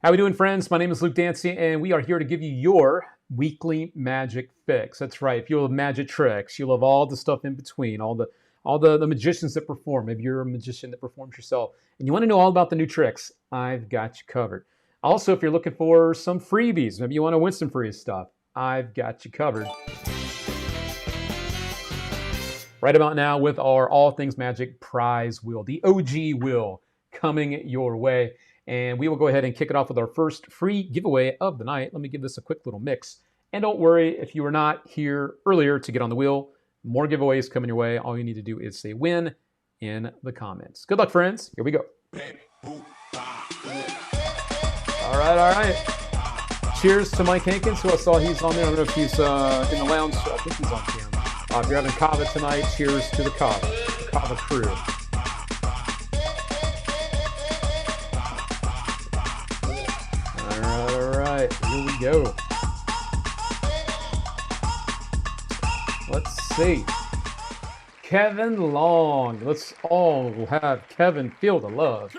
How we doing, friends? My name is Luke Dancy, and we are here to give you your weekly magic fix. That's right. If you love magic tricks, you love all the stuff in between, all the magicians that perform. Maybe you're a magician that performs yourself, and you want to know all about the new tricks. I've got you covered. Also, if you're looking for some freebies, maybe you want to win some free stuff, I've got you covered. Right about now, with our All Things Magic prize wheel, the OG wheel, coming your way. And we will go ahead and kick it off with our first free giveaway of the night. Let me give this a quick little mix. And don't worry, if you were not here earlier to get on the wheel, more giveaways coming your way. All you need to do is say win in the comments. Good luck, friends. Here we go. All right. Cheers to Mike Hankins, who I saw he's on there. I don't know if he's in the lounge. I think he's on camera. If you're having Kava tonight, cheers to the Kava crew. Here we go. Let's see. Kevin Long. Let's all have Kevin feel the love.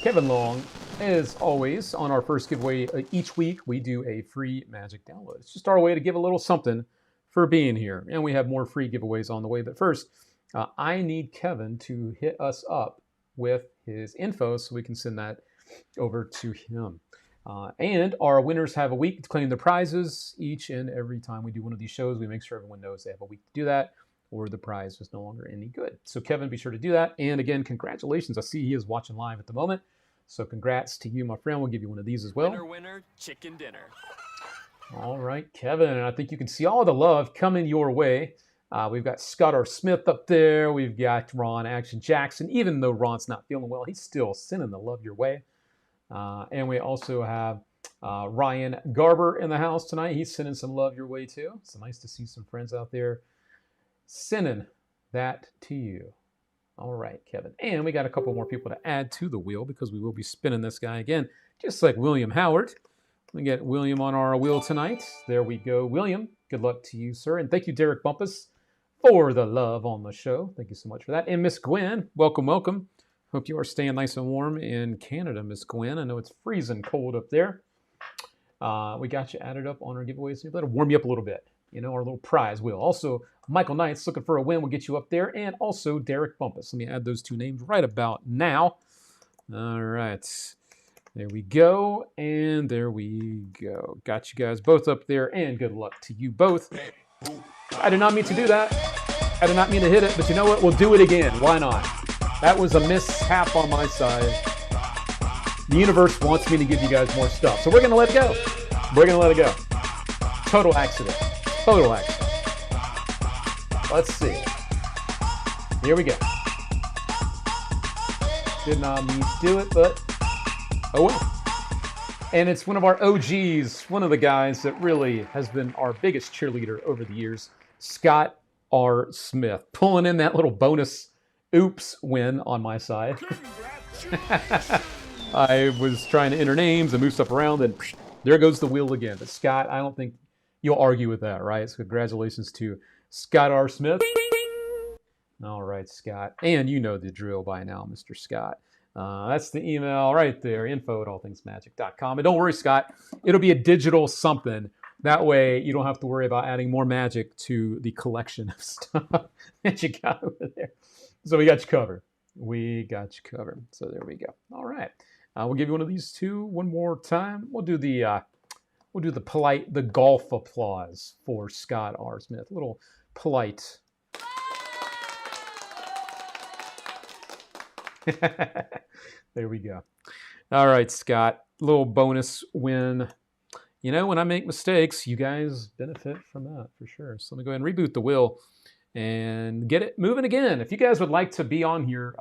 Kevin Long, as always, on our first giveaway each week, we do a free magic download. It's just our way to give a little something for being here. And we have more free giveaways on the way. But first, I need Kevin to hit us up with his info so we can send that over to him. And our winners have a week to claim their prizes. Each and every time we do one of these shows, we make sure everyone knows they have a week to do that, or the prize is no longer any good. So Kevin, be sure to do that. And again, congratulations. I see he is watching live at the moment. So congrats to you, my friend. We'll give you one of these as well. Winner, chicken dinner. All right, Kevin. And I think you can see all the love coming your way. We've got Scott R. Smith up there. We've got Ron Action Jackson. Even though Ron's not feeling well, he's still sending the love your way. And we also have Ryan Garber in the house tonight. He's sending some love your way too. It's nice to see some friends out there sending that to you. All right, Kevin. And we got a couple more people to add to the wheel because we will be spinning this guy again, just like William Howard. We get William on our wheel tonight. There we go. William, good luck to you, sir. And thank you, Derek Bumpus, for the love on the show. Thank you so much for that. And Miss Gwen, welcome, welcome. Hope you are staying nice and warm in Canada, Miss Gwen. I know it's freezing cold up there. We got you added up on our giveaways. That'll warm you up a little bit. You know, our little prize wheel. Also, Michael Knight's looking for a win. We'll get you up there. And also Derek Bumpus. Let me add those two names right about now. All right. There we go. And there we go. Got you guys both up there. And good luck to you both. I did not mean to do that. I did not mean to hit it. But you know what? We'll do it again. Why not? That was a mishap on my side. The universe wants me to give you guys more stuff. So we're going to let it go. We're going to let it go. Total accident. Total accident. Let's see. Here we go. Did not mean to do it, but oh well. And it's one of our OGs, one of the guys that really has been our biggest cheerleader over the years, Scott R. Smith, pulling in that little bonus oops win on my side. I was trying to enter names and move stuff around, and there goes the wheel again. But Scott, I don't think you'll argue with that, right? So congratulations to Scott R. Smith. All right, Scott. And you know the drill by now, Mr. Scott. That's the email right there, info@allthingsmagic.com. And don't worry, Scott, it'll be a digital something. That way you don't have to worry about adding more magic to the collection of stuff that you got over there. So we got you covered. We got you covered. So there we go. All right. We'll give you one of these two one more time. We'll do the polite, the golf applause for Scott R. Smith. A little polite. There we go. All right, Scott. Little bonus win. You know, when I make mistakes, you guys benefit from that for sure. So let me go ahead and reboot the wheel and get it moving again. If you guys would like to be on here,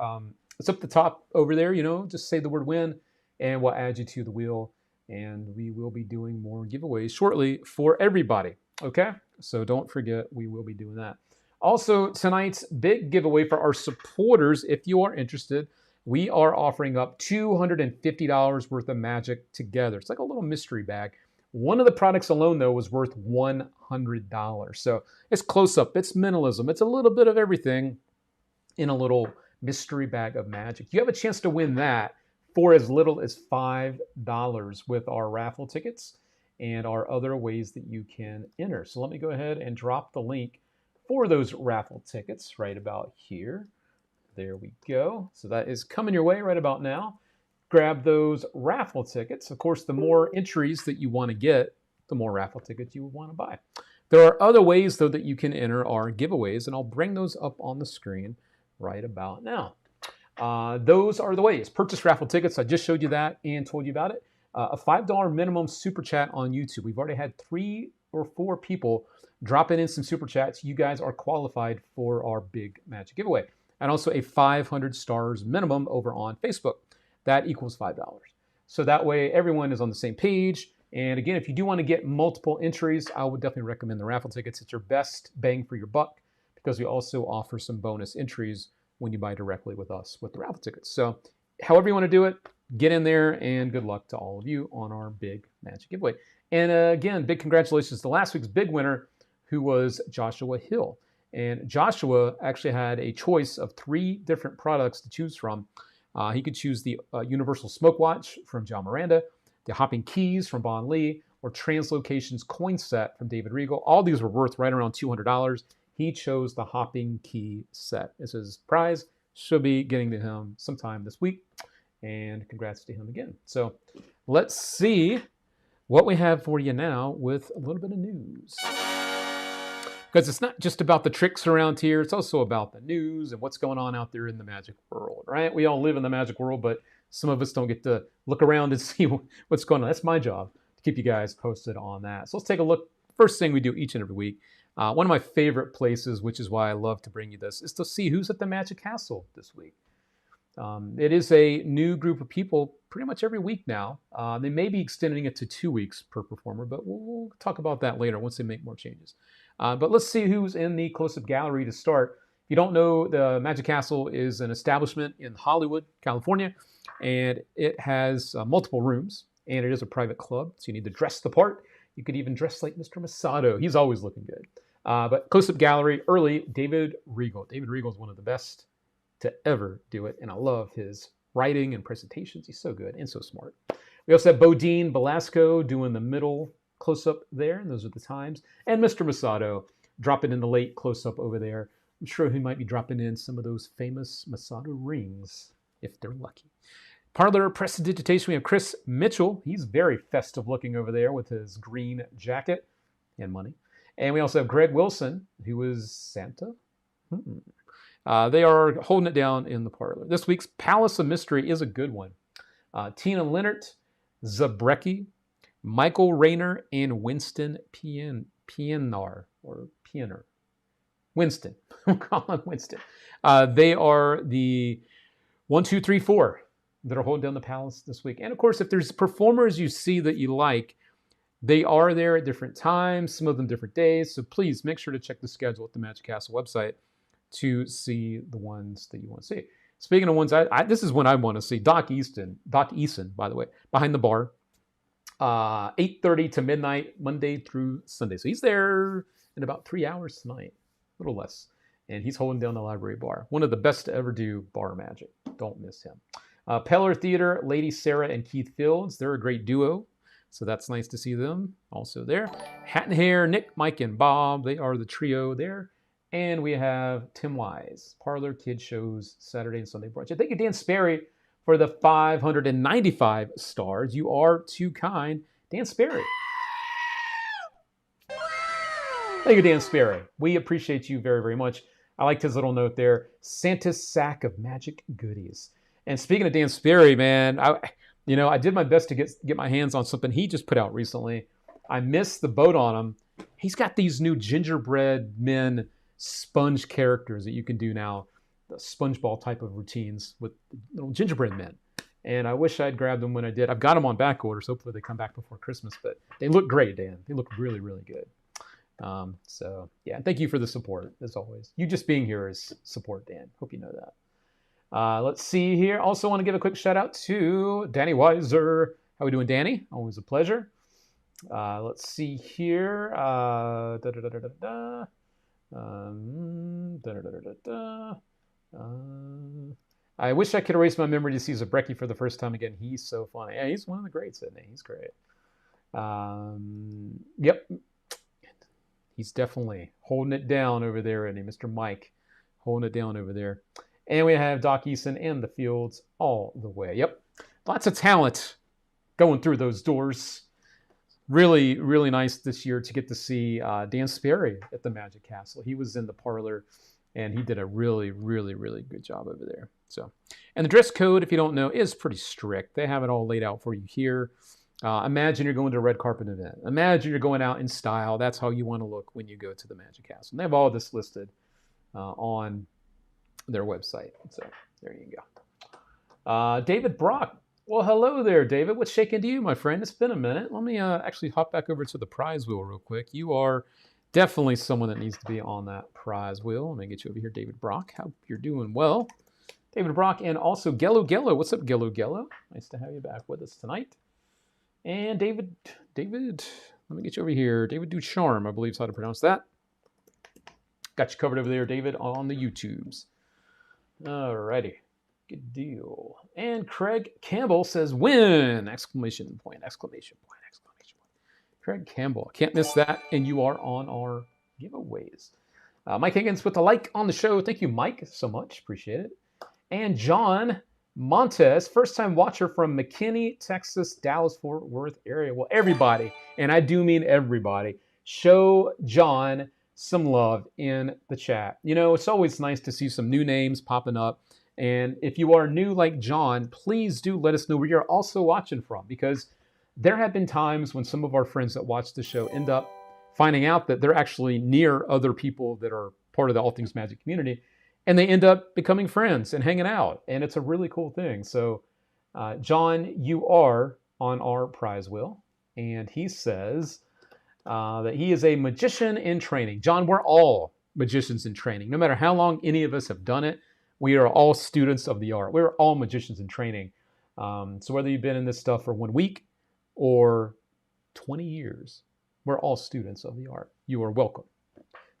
it's up the top over there, you know, just say the word win and we'll add you to the wheel, and we will be doing more giveaways shortly for everybody. Okay? So don't forget, we will be doing that. Also, tonight's big giveaway for our supporters, if you are interested, we are offering up $250 worth of magic together. It's like a little mystery bag. One of the products alone, though, was worth $100. So it's close-up, it's minimalism, it's a little bit of everything in a little mystery bag of magic. You have a chance to win that for as little as $5 with our raffle tickets and our other ways that you can enter. So let me go ahead and drop the link for those raffle tickets right about here. There we go. So that is coming your way right about now. Grab those raffle tickets. Of course, the more entries that you want to get, the more raffle tickets you would want to buy. There are other ways, though, that you can enter our giveaways, and I'll bring those up on the screen right about now. Those are the ways. Purchase raffle tickets. I just showed you that and told you about it. A $5 minimum super chat on YouTube. We've already had 3 or 4 people dropping in some super chats. You guys are qualified for our big Magic giveaway. And also a 500 stars minimum over on Facebook. That equals $5. So that way everyone is on the same page. And again, if you do want to get multiple entries, I would definitely recommend the raffle tickets. It's your best bang for your buck because we also offer some bonus entries when you buy directly with us with the raffle tickets. So however you want to do it, get in there, and good luck to all of you on our big Magic giveaway. And again, big congratulations to last week's big winner, who was Joshua Hill. And Joshua actually had a choice of 3 different products to choose from. He could choose the Universal Smoke Watch from John Miranda, the Hopping Keys from Bon Lee, or Translocations coin set from David Regal. All these were worth right around $200. He chose the Hopping Key set as his prize. Should be getting to him sometime this week. And congrats to him again. So let's see what we have for you now with a little bit of news. Because it's not just about the tricks around here, it's also about the news and what's going on out there in the Magic world, right? We all live in the Magic world, but some of us don't get to look around and see what's going on. That's my job, to keep you guys posted on that. So let's take a look. First thing we do each and every week, one of my favorite places, which is why I love to bring you this, is to see who's at the Magic Castle this week. It is a new group of people pretty much every week now. They may be extending it to 2 weeks per performer, but we'll talk about that later once they make more changes. But let's see who's in the close-up gallery to start. If you don't know, the Magic Castle is an establishment in Hollywood, California, and it has multiple rooms, and it is a private club, so you need to dress the part. You could even dress like Mr. Masato. He's always looking good. But close-up gallery, early, David Regal. David Regal is one of the best to ever do it, and I love his writing and presentations. He's so good and so smart. We also have Bodine Velasco doing the middle close-up there, and those are the times. And Mr. Masato dropping in the late close-up over there. I'm sure he might be dropping in some of those famous Masato rings, if they're lucky. Parlor Prestidigitation, we have Chris Mitchell. He's very festive looking over there with his green jacket and money. And we also have Greg Wilson, who is Santa. They are holding it down in the parlor. This week's Palace of Mystery is a good one. Tina Leonard, Zabrecki, Michael Rayner, and Winston Pienaar. Winston. We'll call him Winston. They are the 1, 2, 3, 4 that are holding down the Palace this week. And of course, if there's performers you see that you like, they are there at different times, some of them different days. So please make sure to check the schedule at the Magic Castle website to see the ones that you want to see. Speaking of ones, this is one I want to see. Doc Eason, by the way, behind the bar, 8:30 to midnight, Monday through Sunday. So he's there in about 3 hours tonight, a little less. And he's holding down the library bar. One of the best to ever do bar magic. Don't miss him. Peller Theater, Lady Sarah and Keith Fields. They're a great duo. So that's nice to see them also there. Hat and Hair, Nick, Mike, and Bob. They are the trio there. And we have Tim Wise, Parlor Kid Shows, Saturday and Sunday brunch. And thank you, Dan Sperry, for the 595 stars. You are too kind. Dan Sperry. Thank you, Dan Sperry. We appreciate you very, very much. I liked his little note there. Santa's sack of magic goodies. And speaking of Dan Sperry, man, I did my best to get my hands on something he just put out recently. I missed the boat on him. He's got these new gingerbread men sponge characters that you can do now, the SpongeBall type of routines with little gingerbread men. And I wish I'd grabbed them when I did. I've got them on back orders. Hopefully they come back before Christmas, but they look great, Dan. They look really, really good. So yeah, thank you for the support as always. You just being here is support, Dan. Hope you know that. Let's see here. Also want to give a quick shout out to Danny Weiser. How we doing, Danny? Always a pleasure. Let's see here. I wish I could erase my memory to see Zabrecki for the first time again. He's so funny. Yeah, he's one of the greats, isn't he? He's great. Yep. He's definitely holding it down over there, isn't he? Mr. Mike holding it down over there. And we have Doc Eason and the Fields all the way. Yep. Lots of talent going through those doors. Really, really nice this year to get to see Dan Sperry at the Magic Castle. He was in the parlor, and he did a really, really, really good job over there. So, and the dress code, if you don't know, is pretty strict. They have it all laid out for you here. Imagine you're going to a red carpet event. Imagine you're going out in style. That's how you want to look when you go to the Magic Castle. And they have all this listed on their website. So there you go. David Brock. Well, hello there, David. What's shaking to you, my friend? It's been a minute. Let me actually hop back over to the prize wheel real quick. You are definitely someone that needs to be on that prize wheel. Let me get you over here, David Brock. Hope you're doing well. David Brock and also Gello Gello. What's up, Gello Gello? Nice to have you back with us tonight. And David, let me get you over here. David Ducharme, I believe is how to pronounce that. Got you covered over there, David, on the YouTubes. Alrighty. Good deal. And Craig Campbell says, win! Exclamation point, exclamation point, exclamation point. Craig Campbell. Can't miss that. And you are on our giveaways. Mike Higgins with the like on the show. Thank you, Mike, so much. Appreciate it. And John Montez, first-time watcher from McKinney, Texas, Dallas-Fort Worth area. Well, everybody, and I do mean everybody, show John some love in the chat. You know, it's always nice to see some new names popping up. And if you are new like John, please do let us know where you're also watching from, because there have been times when some of our friends that watch the show end up finding out that they're actually near other people that are part of the All Things Magic community, and they end up becoming friends and hanging out. And it's a really cool thing. So, John, you are on our prize wheel. And he says that he is a magician in training. John, we're all magicians in training. No matter how long any of us have done it, we are all students of the art. We're all magicians in training. So whether you've been in this stuff for 1 week or 20 years, we're all students of the art. You are welcome.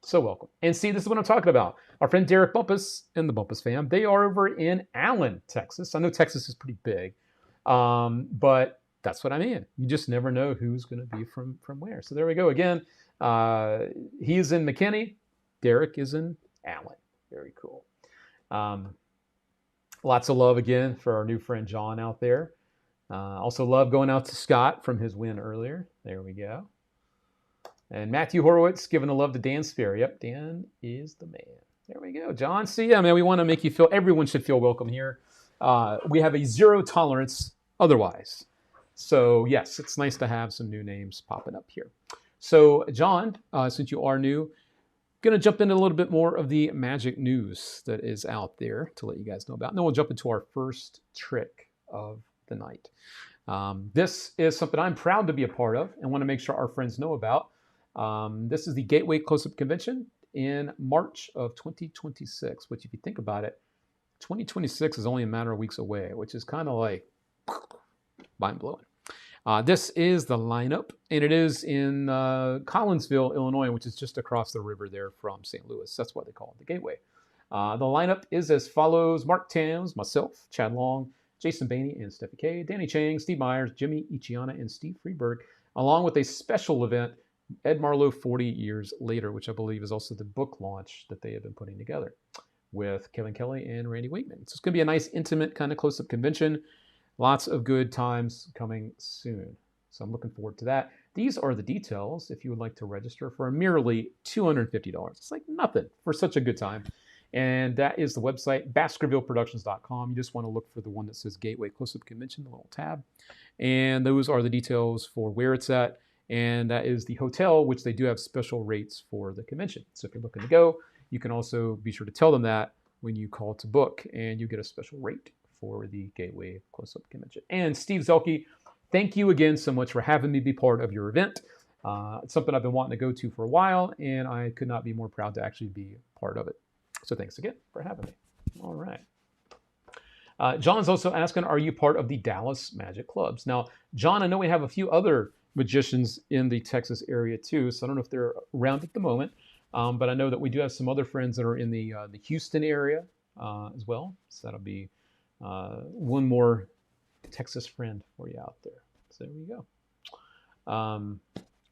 So welcome. And see, this is what I'm talking about. Our friend Derek Bumpus and the Bumpus fam, they are over in Allen, Texas. I know Texas is pretty big, but that's what I mean. You just never know who's going to be from where. So there we go. Again, he is in McKinney. Derek is in Allen. Very cool. Lots of love again for our new friend John out there. Also love going out to Scott from his win earlier. There we go. And Matthew Horowitz giving the love to Dan Spear. Yep, Dan is the man. There we go. John, see, yeah, man, we want to make you feel, everyone should feel welcome here. We have a zero tolerance otherwise. So, yes, it's nice to have some new names popping up here. So, John, since you are new, going to jump into a little bit more of the magic news that is out there to let you guys know about. And then we'll jump into our first trick of the night. This is something I'm proud to be a part of and want to make sure our friends know about. This is the Gateway Close-Up Convention in March of 2026, which if you think about it, 2026 is only a matter of weeks away, which is kind of like mind-blowing. This is the lineup, and it is in Collinsville, Illinois, which is just across the river there from St. Louis. That's why they call it the Gateway. The lineup is as follows: Mark Tams, myself, Chad Long, Jason Bainey and Steffi K, Danny Chang, Steve Myers, Jimmy Ichiana, and Steve Freeberg, along with a special event, Ed Marlowe 40 Years Later, which I believe is also the book launch that they have been putting together with Kevin Kelly and Randy Wakeman. So it's going to be a nice, intimate, kind of close-up convention. Lots of good times coming soon. So I'm looking forward to that. These are the details if you would like to register for merely $250. It's like nothing for such a good time. And that is the website, baskervilleproductions.com. You just want to look for the one that says Gateway Close-Up Convention, the little tab. And those are the details for where it's at. And that is the hotel, which they do have special rates for the convention. So if you're looking to go, you can also be sure to tell them that when you call to book, and you get a special rate for the Gateway Close-Up Convention. And Steve Zelke, thank you again so much for having me be part of your event. It's something I've been wanting to go to for a while, and I could not be more proud to actually be part of it. So thanks again for having me. All right. John's also asking, are you part of the Dallas Magic Clubs? Now, John, I know we have a few other magicians in the Texas area too, so I don't know if they're around at the moment, but I know that we do have some other friends that are in the Houston area as well. So that'll be One more Texas friend for you out there. So there we go.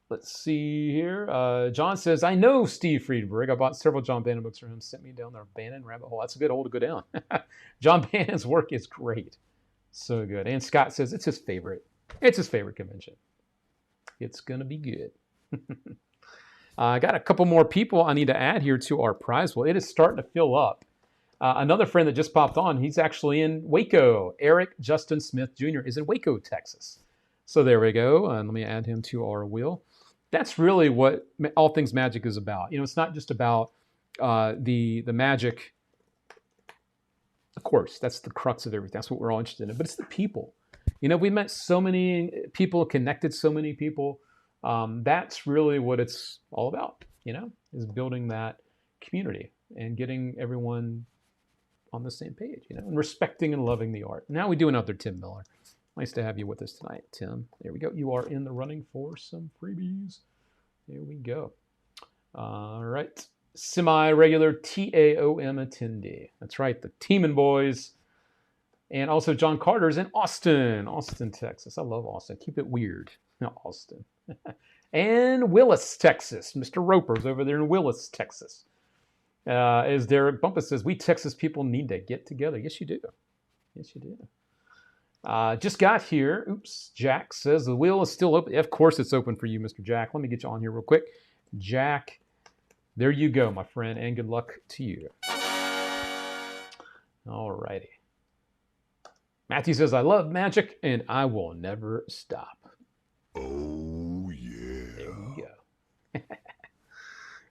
Let's see here. John says, I know Steve Friedberg. I bought several John Bannon books from him. Sent me down the Bannon rabbit hole. That's a good hole to go down. John Bannon's work is great. So good. And Scott says it's his favorite. It's his favorite convention. It's going to be good. I got a couple more people I need to add here to our prize pool. It is starting to fill up. Another friend that just popped on, he's actually in Waco. Eric Justin Smith Jr. is in Waco, Texas. So there we go. And let me add him to our wheel. That's really what All Things Magic is about. It's not just about the magic. Of course, that's the crux of everything. That's what we're all interested in. But it's the people. We met so many people, connected so many people. That's really what it's all about, is building that community and getting everyone on the same page, and respecting and loving the art. Now we do another Tim Miller. Nice to have you with us tonight, Tim. There we go. You are in the running for some freebies. There we go. All right. Semi-regular TAOM attendee. That's right, the Teeman Boys. And also John Carter's in Austin, Texas. I love Austin. Keep it weird. Austin. And Willis, Texas. Mr. Roper's over there in Willis, Texas. As Derek Bumpus says, we Texas people need to get together. Yes, you do. Yes, you do. Just got here. Oops. Jack says the wheel is still open. Of course it's open for you, Mr. Jack. Let me get you on here real quick. Jack, there you go, my friend, and good luck to you. All righty. Matthew says, I love magic, and I will never stop. Oh, yeah. There we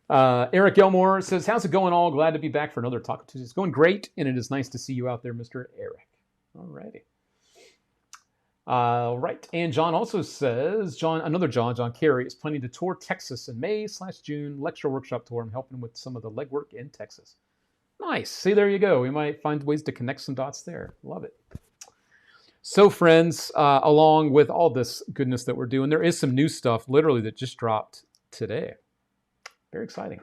go. Eric Elmore says, how's it going all? Glad to be back for another Taco Tuesday. It's going great, and it is nice to see you out there, Mr. Eric. All righty. Right. And John also says, John Carey is planning to tour Texas in May/June, lecture workshop tour. I'm helping with some of the legwork in Texas. Nice. See, there you go. We might find ways to connect some dots there. Love it. So, friends, along with all this goodness that we're doing, there is some new stuff literally that just dropped today. Very exciting.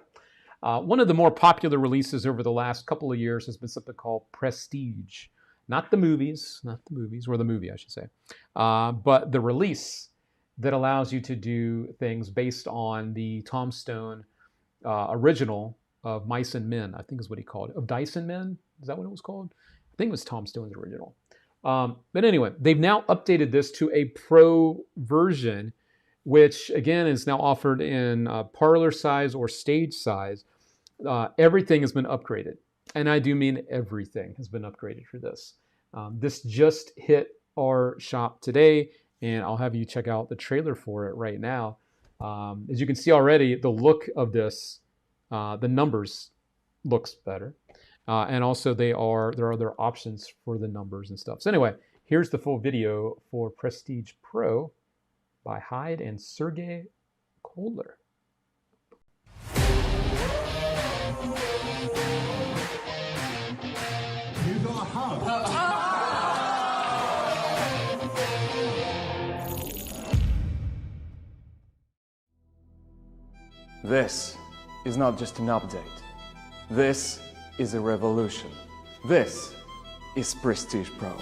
One of the more popular releases over the last couple of years has been something called Prestige. Not the movies, or the movie, I should say, but the release that allows you to do things based on the Tom Stone original of Mice and Men, I think is what he called it. Of Dice and Men? Is that what it was called? I think it was Tom Stone's original. But anyway, they've now updated this to a pro version, which again is now offered in parlor size or stage size. Everything has been upgraded. And I do mean everything has been upgraded for this. This just hit our shop today, and I'll have you check out the trailer for it right now. As you can see already, the look of this, the numbers looks better. And also there are other options for the numbers and stuff. So anyway, here's the full video for Prestige Pro by Hyde and Sergey Kodler. This is not just an update. This is a revolution. This is Prestige Pro.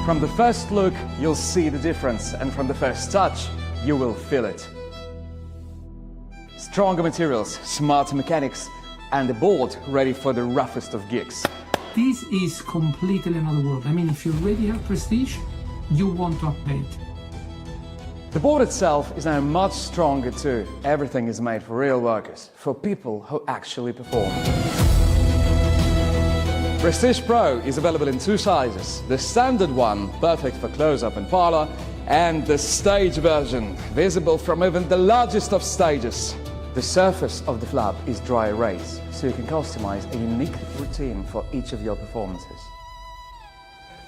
From the first look, you'll see the difference, and from the first touch, you will feel it. Stronger materials, smarter mechanics, and a board ready for the roughest of gigs. This is completely another world. I mean, if you already have Prestige, you want to upgrade. The board itself is now much stronger too. Everything is made for real workers, for people who actually perform. Prestige Pro is available in two sizes. The standard one, perfect for close-up and parlor, and the stage version, visible from even the largest of stages. The surface of the flap is dry erase, so you can customize a unique routine for each of your performances.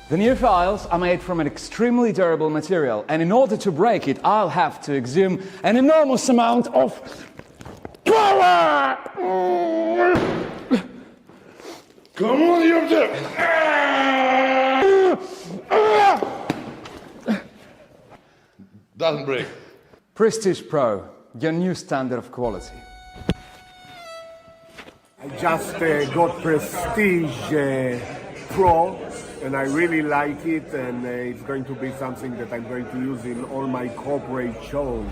The new files are made from an extremely durable material, and in order to break it, I'll have to exhume an enormous amount of power! Come on, you up there! Doesn't break. Prestige Pro, your new standard of quality. I just got Prestige Pro, and I really like it, and it's going to be something that I'm going to use in all my corporate shows.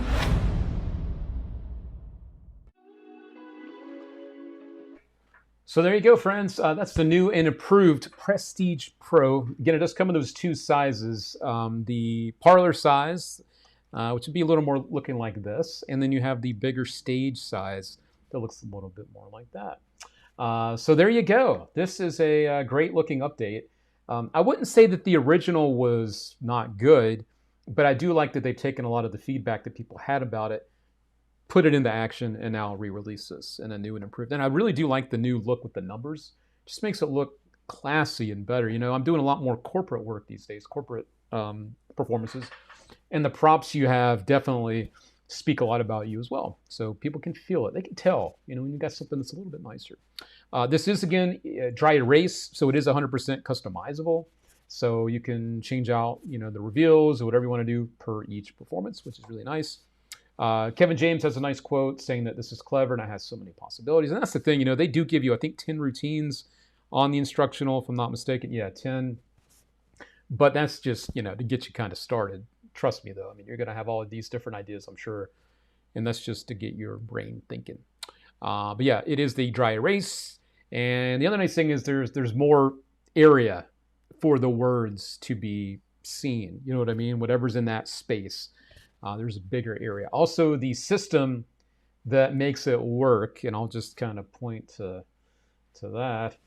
So there you go, friends. That's the new and improved Prestige Pro. Again, it does come in those two sizes. The parlor size, which would be a little more looking like this, and then you have the bigger stage size that looks a little bit more like that. So there you go. This is a great looking update. I wouldn't say that the original was not good, but I do like that they've taken a lot of the feedback that people had about it, put it into action, and now re-release this in a new and improved. And I really do like the new look with the numbers. Just makes it look classy and better. You know, I'm doing a lot more corporate work these days, corporate performances, and the props you have definitely speak a lot about you as well. So people can feel it. They can tell, you know, when you got something that's a little bit nicer. This is, again, dry erase, so it is 100% customizable. So you can change out, you know, the reveals or whatever you want to do per each performance, which is really nice. Kevin James has a nice quote saying that this is clever and it has so many possibilities. And that's the thing, you know, they do give you, I think, 10 routines on the instructional, if I'm not mistaken. Yeah, 10. But that's just, you know, to get you kind of started. Trust me, though. I mean, you're going to have all of these different ideas, I'm sure. And that's just to get your brain thinking. But yeah, it is the dry erase. And the other nice thing is there's more area for the words to be seen. You know what I mean? Whatever's in that space. There's a bigger area. Also, the system that makes it work, and I'll just kind of point to that,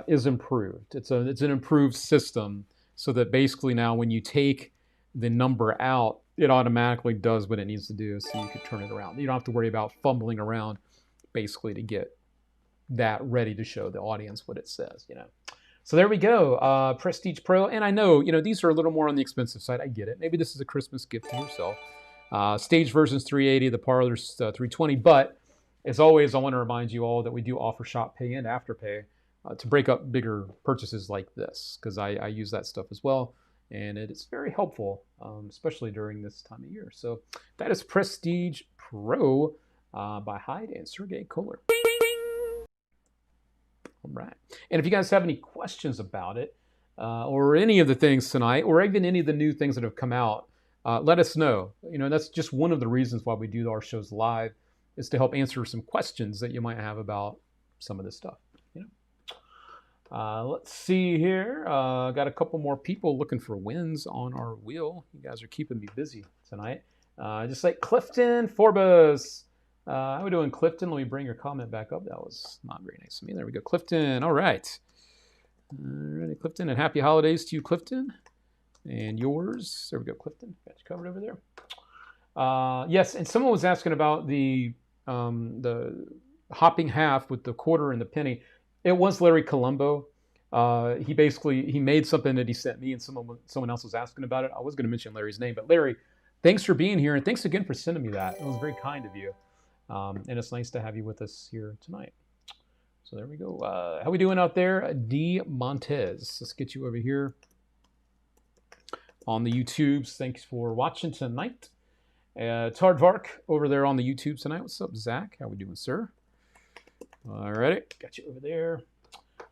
is improved. It's an improved system so that basically now when you take the number out, it automatically does what it needs to do so you can turn it around. You don't have to worry about fumbling around basically to get that ready to show the audience what it says, you know. So there we go, Prestige Pro. And I know, you know, these are a little more on the expensive side. I get it. Maybe this is a Christmas gift to yourself. Stage version's $380, the parlor's $320. But as always, I want to remind you all that we do offer Shop Pay and Afterpay to break up bigger purchases like this, because I use that stuff as well. And it's very helpful, especially during this time of year. So that is Prestige Pro by Hyde and Sergey Kohler. All right. And if you guys have any questions about it, or any of the things tonight, or even any of the new things that have come out, let us know. You know, that's just one of the reasons why we do our shows live, is to help answer some questions that you might have about some of this stuff. You know. Let's see here. Got a couple more people looking for wins on our wheel. You guys are keeping me busy tonight. Just like Clifton Forbes. How are we doing, Clifton? Let me bring your comment back up. That was not very nice of me. There we go, Clifton. All right. All right, Clifton, and happy holidays to you, Clifton. And yours. There we go, Clifton. Got you covered over there. Yes, and someone was asking about the hopping half with the quarter and the penny. It was Larry Colombo. He made something that he sent me, and someone else was asking about it. I was going to mention Larry's name, but Larry, thanks for being here, and thanks again for sending me that. It was very kind of you. And it's nice to have you with us here tonight. So there we go. How we doing out there? D. Montez. Let's get you over here on the YouTubes. Thanks for watching tonight. Tardvark over there on the YouTube tonight. What's up, Zach? How we doing, sir? All right. Got you over there.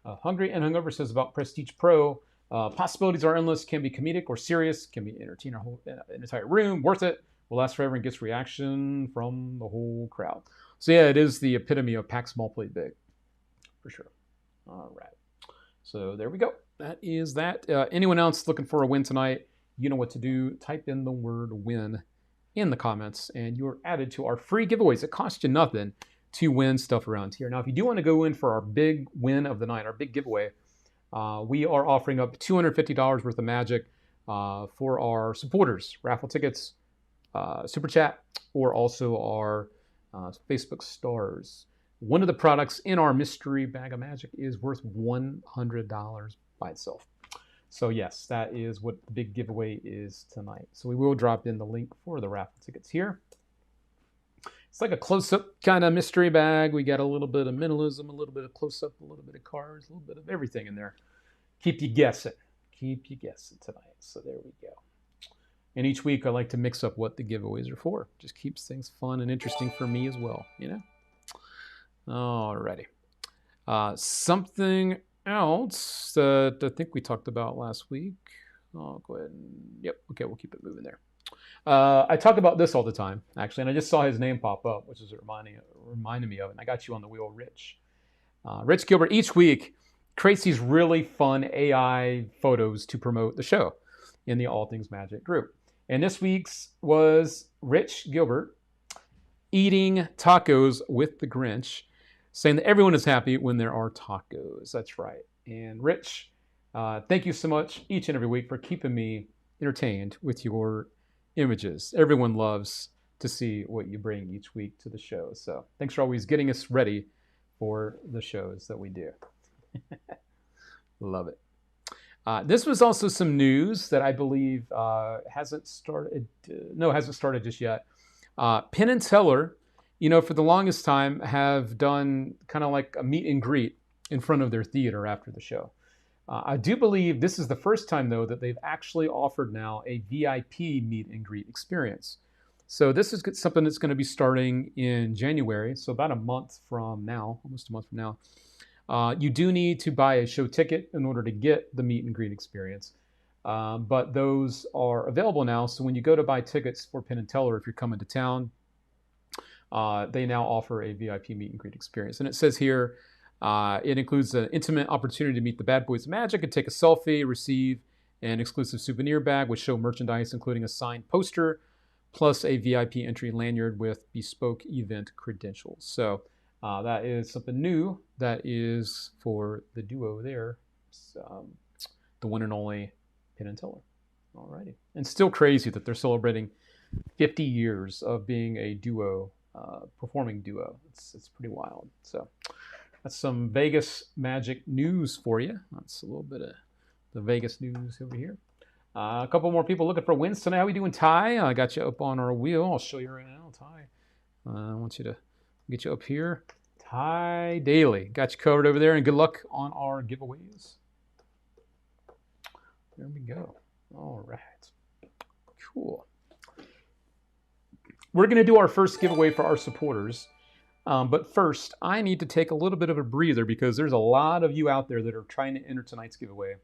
Hungry and Hungover says about Prestige Pro. Possibilities are endless. Can be comedic or serious. Can be entertain an entire room. Worth it. Will last forever and gets reaction from the whole crowd. So yeah, it is the epitome of pack small, play big, for sure. All right. So there we go. That is that. Anyone else looking for a win tonight, you know what to do. Type in the word win in the comments, and you're added to our free giveaways. It costs you nothing to win stuff around here. Now, if you do want to go in for our big win of the night, our big giveaway, we are offering up $250 worth of magic for our supporters. Raffle tickets, Super Chat, or also our Facebook stars. One of the products in our mystery bag of magic is worth $100 by itself. So yes, that is what the big giveaway is tonight. So we will drop in the link for the raffle tickets here. It's like a close-up kind of mystery bag. We got a little bit of minimalism, a little bit of close-up, a little bit of cards, a little bit of everything in there. Keep you guessing. Keep you guessing tonight. So there we go. And each week I like to mix up what the giveaways are for. Just keeps things fun and interesting for me as well, you know? Alrighty. Something else that I think we talked about last week. I'll go ahead and, yep, okay, we'll keep it moving there. I talk about this all the time, actually, and I just saw his name pop up, which is reminding me of it, and I got you on the wheel, Rich. Rich Gilbert each week creates these really fun AI photos to promote the show in the All Things Magic group. And this week's was Rich Gilbert eating tacos with the Grinch, saying that everyone is happy when there are tacos. That's right. And Rich, thank you so much each and every week for keeping me entertained with your images. Everyone loves to see what you bring each week to the show. So thanks for always getting us ready for the shows that we do. Love it. This was also some news that I believe hasn't started just yet. Penn and Teller, for the longest time have done kind of like a meet and greet in front of their theater after the show. I do believe this is the first time, though, that they've actually offered now a VIP meet and greet experience. So this is something that's going to be starting in January, so about a month from now, almost a month from now. You do need to buy a show ticket in order to get the meet and greet experience. But those are available now, so when you go to buy tickets for Penn and Teller, if you're coming to town, they now offer a VIP meet and greet experience. And it says here, it includes an intimate opportunity to meet the bad boys of magic and take a selfie, receive an exclusive souvenir bag with show merchandise, including a signed poster, plus a VIP entry lanyard with bespoke event credentials. So that is something new that is for the duo there. The one and only Penn and Teller. Alrighty. And still crazy that they're celebrating 50 years of being a duo, performing duo. It's pretty wild. So that's some Vegas magic news for you. That's a little bit of the Vegas news over here. A couple more people looking for wins tonight. How we doing, Ty? I got you up on our wheel. I'll show you right now, Ty. I want you to get you up here. Ty Daly. Got you covered over there, and good luck on our giveaways. There we go. All right. Cool. We're going to do our first giveaway for our supporters. But first, I need to take a little bit of a breather because there's a lot of you out there that are trying to enter tonight's giveaway.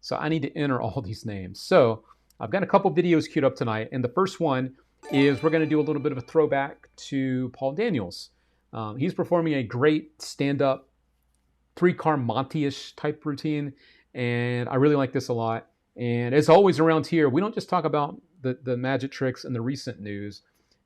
So I need to enter all these names. So I've got a couple videos queued up tonight. And the first one is we're going to do a little bit of a throwback to Paul Daniels. He's performing a great stand-up 3-car Monty-ish type routine. And I really like this a lot. And as always around here, we don't just talk about the magic tricks and the recent news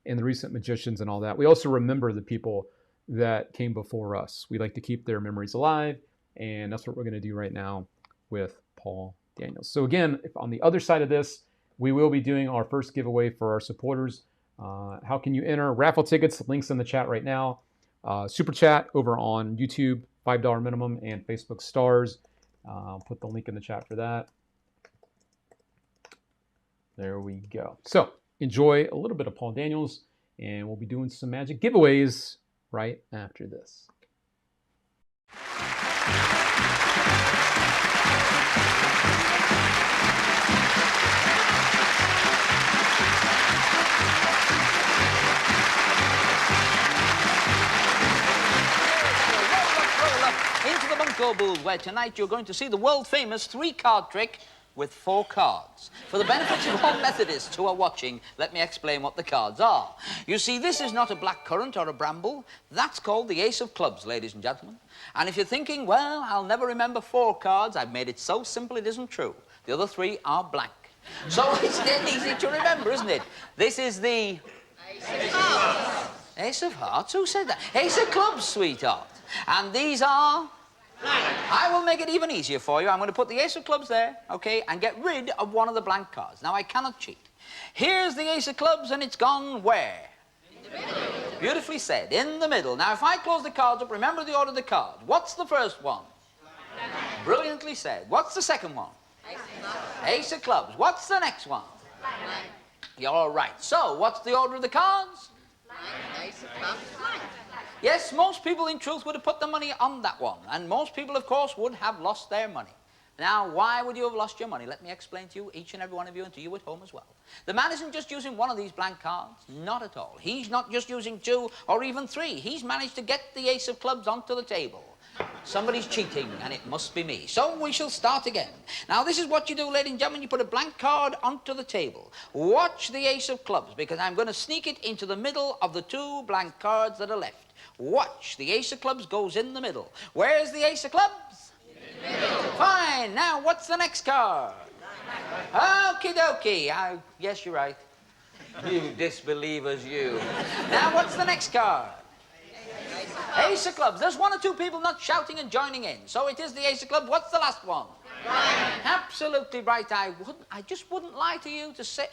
and the recent magicians and all that. We also remember the people that came before us. We like to keep their memories alive. And that's what we're going to do right now with Paul Daniels. So again, if on the other side of this, we will be doing our first giveaway for our supporters. How can you enter? Raffle tickets, links in the chat right now. Super chat over on YouTube, $5 minimum, and Facebook stars. I'll put the link in the chat for that. There we go. So enjoy a little bit of Paul Daniels, and we'll be doing some magic giveaways right after this. Into the Bunko Booth, where tonight you're going to see the world-famous 3-card trick with 4 cards. For the benefit of all Methodists who are watching, let me explain what the cards are. You see, this is not a blackcurrant or a bramble. That's called the Ace of Clubs, ladies and gentlemen. And if you're thinking, well, I'll never remember 4 cards, I've made it so simple it isn't true. The other 3 are blank. So it's dead easy to remember, isn't it? This is the... Ace of Hearts. Ace of Hearts? Who said that? Ace of Clubs, sweetheart. And these are... I will make it even easier for you. I'm going to put the Ace of Clubs there, okay, and get rid of one of the blank cards. Now, I cannot cheat. Here's the Ace of Clubs, and it's gone where? In the middle. Beautifully said, in the middle. Now, if I close the cards up, remember the order of the card. What's the first one? Blank. Brilliantly said. What's the second one? Ace of Clubs. Ace of Clubs. What's the next one? Blank. You're all right. So, what's the order of the cards? Blank. Ace of Clubs. Blank. Yes, most people, in truth, would have put the money on that one. And most people, of course, would have lost their money. Now, why would you have lost your money? Let me explain to you, each and every one of you, and to you at home as well. The man isn't just using one of these blank cards. Not at all. He's not just using 2 or even 3. He's managed to get the Ace of Clubs onto the table. Somebody's cheating, and it must be me. So we shall start again. Now, this is what you do, ladies and gentlemen. You put a blank card onto the table. Watch the ace of clubs, because I'm going to sneak it into the middle of the 2 blank cards that are left. Watch. The ace of clubs goes in the middle. Where's the ace of clubs? In the middle. Fine. Now, what's the next card? Okie dokie. Yes, you're right. You disbelievers, you. Now, what's the next card? Ace of clubs. There's 1 or 2 people not shouting and joining in. So it is the ace of clubs. What's the last one? Right. Absolutely right. I just wouldn't lie to you to say.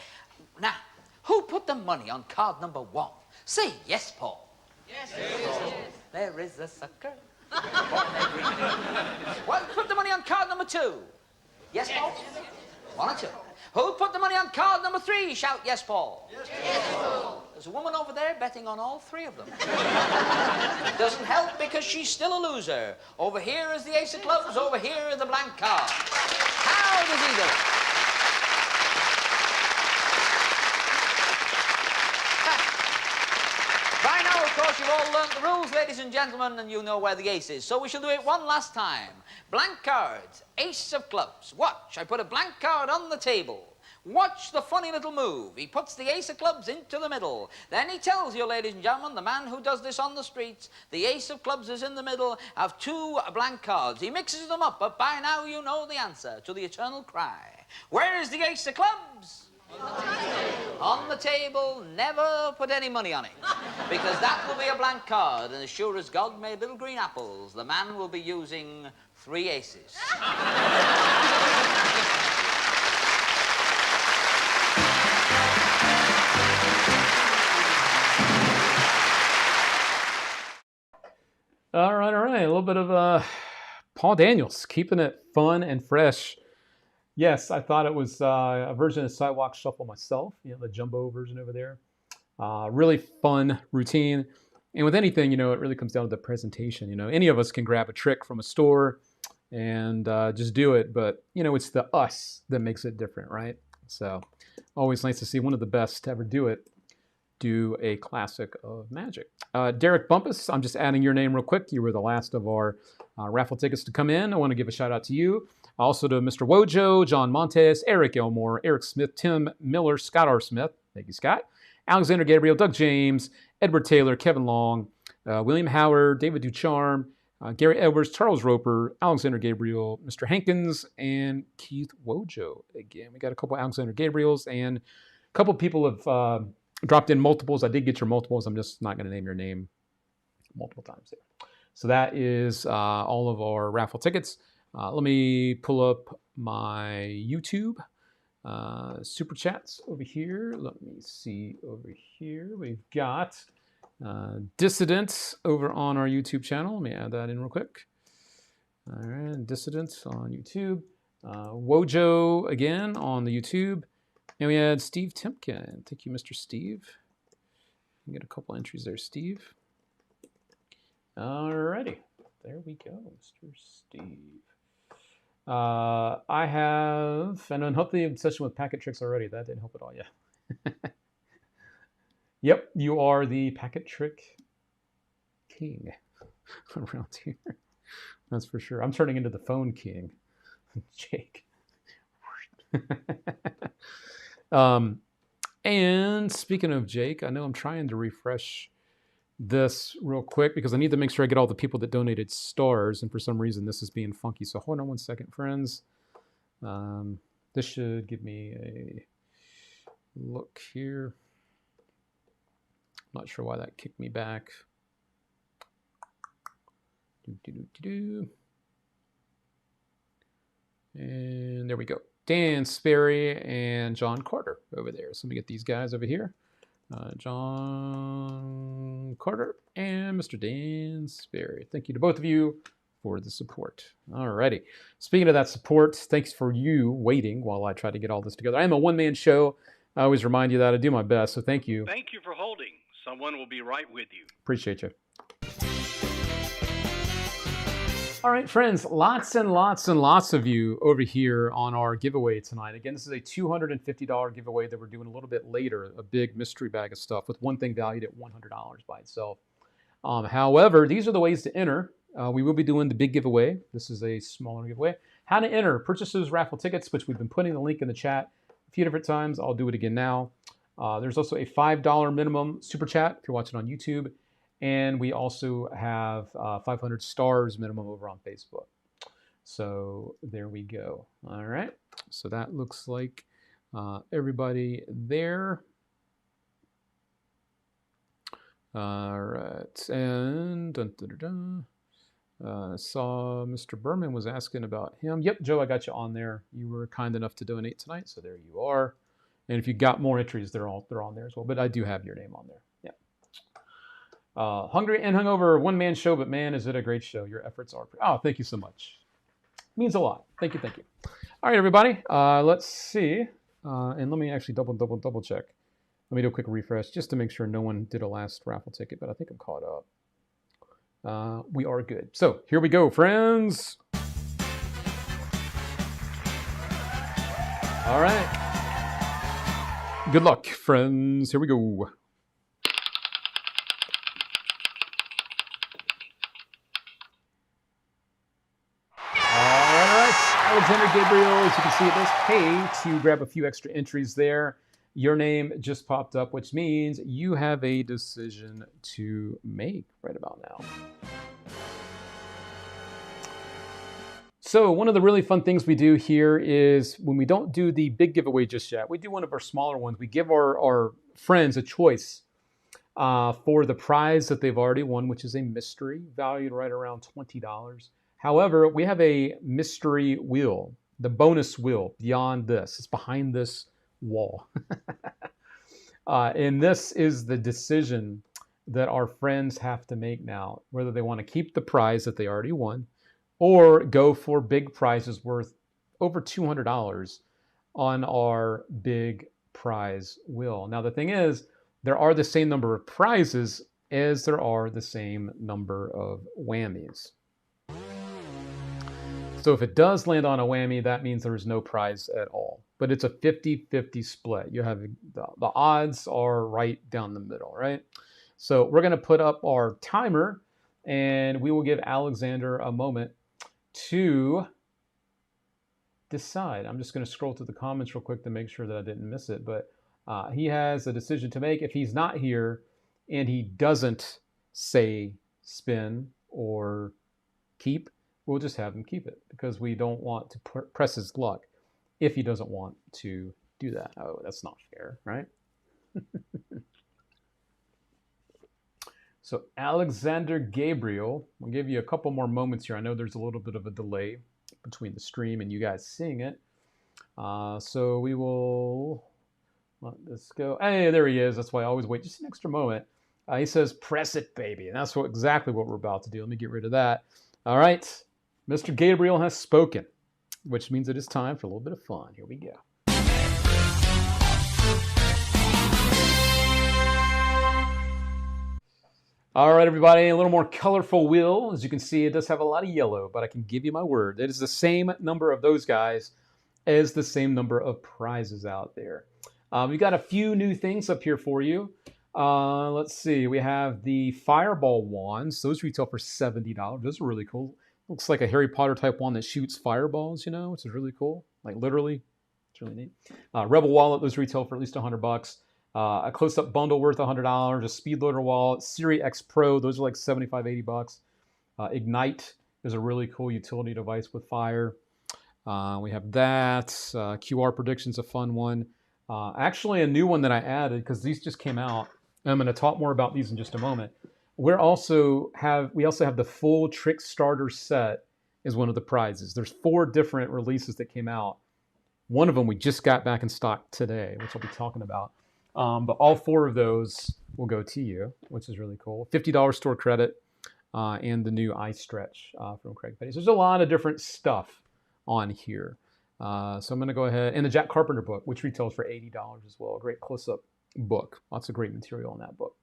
Now, who put the money on card number 1? Say yes, Paul. Yes. There is a sucker. What put the money on card number 2? Yes, Paul? 1 or 2. Who put the money on card number 3? Shout yes, Paul. Yes, Paul. There's a woman over there betting on all 3 of them. Doesn't help because she's still a loser. Over here is the ace of clubs, over here is the blank card. How does he do it? By now, of course, you've all learned the rules, ladies and gentlemen, and you know where the ace is. So we shall do it one last time. Blank cards, ace of clubs. Watch, I put a blank card on the table. Watch the funny little move. He puts the ace of clubs into the middle. Then he tells you, ladies and gentlemen, the man who does this on the streets, the ace of clubs is in the middle of 2 blank cards. He mixes them up, but by now you know the answer to the eternal cry. Where is the ace of clubs? On the table. Never put any money on it, because that will be a blank card, and as sure as God made little green apples, the man will be using 3 aces. All right. A little bit of Paul Daniels, keeping it fun and fresh. Yes, I thought it was a version of Sidewalk Shuffle myself, the jumbo version over there. Really fun routine. And with anything, it really comes down to the presentation. Any of us can grab a trick from a store and just do it, but, it's the us that makes it different, right? So always nice to see one of the best to ever do a classic of magic. Derek Bumpus, I'm just adding your name real quick. You were the last of our raffle tickets to come in. I want to give a shout out to you. Also to Mr. Wojo, John Montes, Eric Elmore, Eric Smith, Tim Miller, Scott R. Smith, thank you, Scott, Alexander Gabriel, Doug James, Edward Taylor, Kevin Long, William Howard, David Ducharme, Gary Edwards, Charles Roper, Alexander Gabriel, Mr. Hankins, and Keith Wojo. Again, we got a couple Alexander Gabriels, and a couple people have dropped in multiples. I did get your multiples. I'm just not going to name your name multiple times there. So that is all of our raffle tickets. Let me pull up my YouTube super chats over here. Let me see over here. We've got Dissident over on our YouTube channel. Let me add that in real quick. All right, Dissident on YouTube. Wojo again on the YouTube. And we had Steve Timken. Thank you, Mr. Steve. You get a couple entries there, Steve. All righty. There we go, Mr. Steve. I have an unhealthy obsession with packet tricks already. That didn't help at all, yeah. Yep, you are the packet trick king around here. That's for sure. I'm turning into the phone king, Jake. And speaking of Jake, I know I'm trying to refresh this real quick because I need to make sure I get all the people that donated stars, and for some reason this is being funky. So hold on one second, friends. This should give me a look here. Not sure why that kicked me back. And there we go. Dan Sperry and John Carter over there. So let me get these guys over here. John Carter and Mr. Dan Sperry. Thank you to both of you for the support. Alrighty. Speaking of that support, thanks for you waiting while I try to get all this together. I am a one-man show. I always remind you that I do my best, so thank you. Thank you for holding. Someone will be right with you. Appreciate you. All right, friends, lots and lots and lots of you over here on our giveaway tonight. Again, this is a $250 giveaway that we're doing a little bit later, a big mystery bag of stuff with one thing valued at $100 by itself. However, these are the ways to enter. we will be doing the big giveaway. This is a smaller giveaway. How to enter purchases, raffle tickets, which we've been putting the link in the chat a few different times. I'll do it again now. There's also a $5 minimum super chat if you're watching on YouTube. And we also have 500 stars minimum over on Facebook. So there we go. All right. So that looks like everybody there. All right. And saw Mr. Berman was asking about him. Yep, Joe, I got you on there. You were kind enough to donate tonight, so there you are. And if you got more entries, they're on there as well. But I do have your name on there. Yeah. Hungry and Hungover, one-man show, but man, is it a great show. Your efforts are... Oh, thank you so much. Means a lot. Thank you, thank you. All right, everybody. Let's see. And let me actually double check. Let me do a quick refresh just to make sure no one did a last raffle ticket, but I think I'm caught up. We are good. So here we go, friends. All right. Good luck, friends. Here we go. All right. Alexander Gabriel, as you can see, it does pay to grab a few extra entries there. Your name just popped up, which means you have a decision to make right about now. So one of the really fun things we do here is when we don't do the big giveaway just yet, we do one of our smaller ones. We give our friends a choice for the prize that they've already won, which is a mystery valued right around $20. However, we have a mystery wheel, the bonus wheel beyond this. It's behind this wall. And this is the decision that our friends have to make now, whether they want to keep the prize that they already won or go for big prizes worth over $200 on our big prize wheel. Now, the thing is, there are the same number of prizes as there are the same number of whammies. So if it does land on a whammy, that means there is no prize at all. But it's a 50-50 split. You have the odds are right down the middle, right? So we're going to put up our timer, and we will give Alexander a moment to decide. I'm just going to scroll through the comments real quick to make sure that I didn't miss it. But he has a decision to make. If he's not here and he doesn't say spin or keep, we'll just have him keep it because we don't want to press his luck if he doesn't want to do that. Oh, that's not fair, right? So Alexander Gabriel, we'll give you a couple more moments here. I know there's a little bit of a delay between the stream and you guys seeing it. So we will let this go. Hey, there he is. That's why I always wait just an extra moment. He says, press it, baby. And that's exactly what we're about to do. Let me get rid of that. All right. Mr. Gabriel has spoken, which means it is time for a little bit of fun. Here we go. All right, everybody, a little more colorful wheel. As you can see, it does have a lot of yellow, but I can give you my word. It is the same number of those guys as the same number of prizes out there. We've got a few new things up here for you. Let's see. We have the Fireball wands. Those retail for $70. Those are really cool. Looks like a Harry Potter type wand that shoots fireballs, you know, which is really cool. Like literally, it's really neat. Rebel wallet, those retail for at least $100. A close-up bundle worth $100. A Speedloader wallet, Siri X Pro, those are like $75, $80. Ignite is a really cool utility device with fire. We have that. QR Prediction's a fun one. Actually, a new one that I added because these just came out. I'm going to talk more about these in just a moment. We also have the full Trick Starter set is one of the prizes. There's 4 different releases that came out. One of them we just got back in stock today, which I'll be talking about. But all 4 of those will go to you, which is really cool. $50 store credit and the new iStretch from Craig Petty. So there's a lot of different stuff on here. So I'm going to go ahead. And the Jack Carpenter book, which retails for $80 as well. A great close-up book. Lots of great material in that book.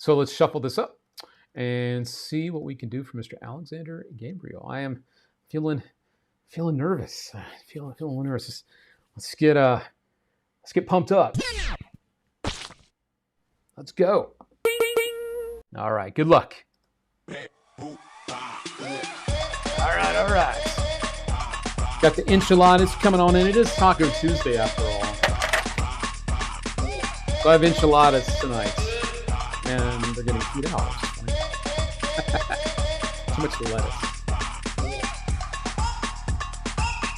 So let's shuffle this up and see what we can do for Mr. Alexander Gabriel. I am feeling nervous. Feeling a little nervous. Let's get pumped up. Let's go. All right. Good luck. right. Got the enchiladas coming on in. It is Taco Tuesday after all. So I have enchiladas tonight. And they're getting $2. Too much lettuce.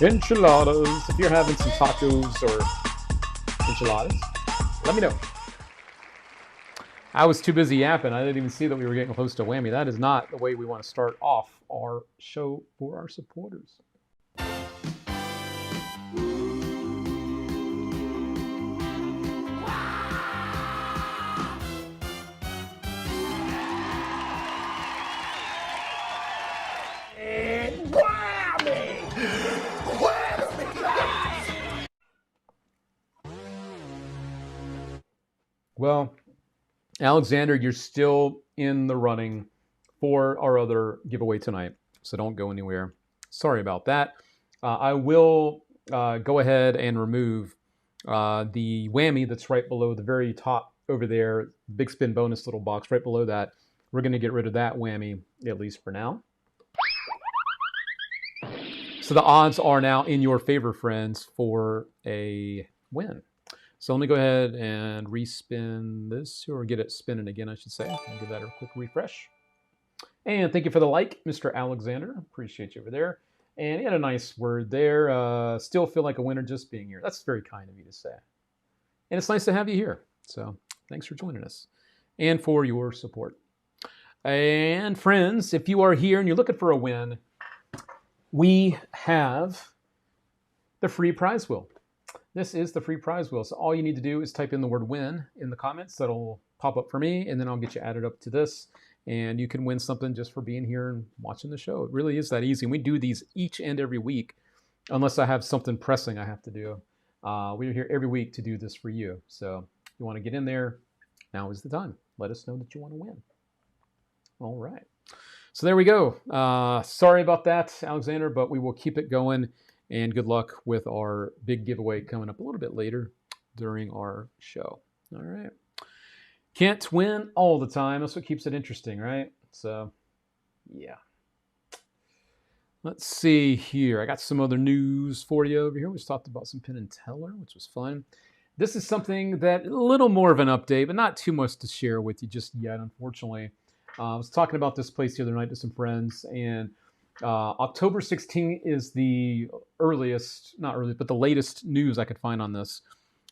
Enchiladas. If you're having some tacos or enchiladas, let me know. I was too busy yapping. I didn't even see that we were getting close to Whammy. That is not the way we want to start off our show for our supporters. Well, Alexander, you're still in the running for our other giveaway tonight, so don't go anywhere. Sorry about that. I will go ahead and remove the Whammy that's right below the very top over there, big spin bonus little box right below that. We're going to get rid of that Whammy, at least for now. So the odds are now in your favor, friends, for a win. So let me go ahead and respin this, or get it spinning again, I should say. I'll give that a quick refresh. And thank you for the like, Mr. Alexander. Appreciate you over there. And he had a nice word there. Still feel like a winner just being here. That's very kind of you to say. And it's nice to have you here. So thanks for joining us and for your support. And friends, if you are here and you're looking for a win, we have the free prize wheel. This is the free prize wheel. So all you need to do is type in the word win in the comments. That'll pop up for me, and then I'll get you added up to this. And you can win something just for being here and watching the show. It really is that easy. And we do these each and every week, unless I have something pressing I have to do. We're here every week to do this for you. So if you want to get in there, now is the time. Let us know that you want to win. All right. So there we go. Sorry about that, Alexander, but we will keep it going. And good luck with our big giveaway coming up a little bit later during our show. All right. Can't win all the time. That's what keeps it interesting, right? So, yeah. Let's see here. I got some other news for you over here. We just talked about some Penn and Teller, which was fun. This is something that a little more of an update, but not too much to share with you just yet, unfortunately. I was talking about this place the other night to some friends, and October 16th is the earliest, not early, but the latest news I could find on this.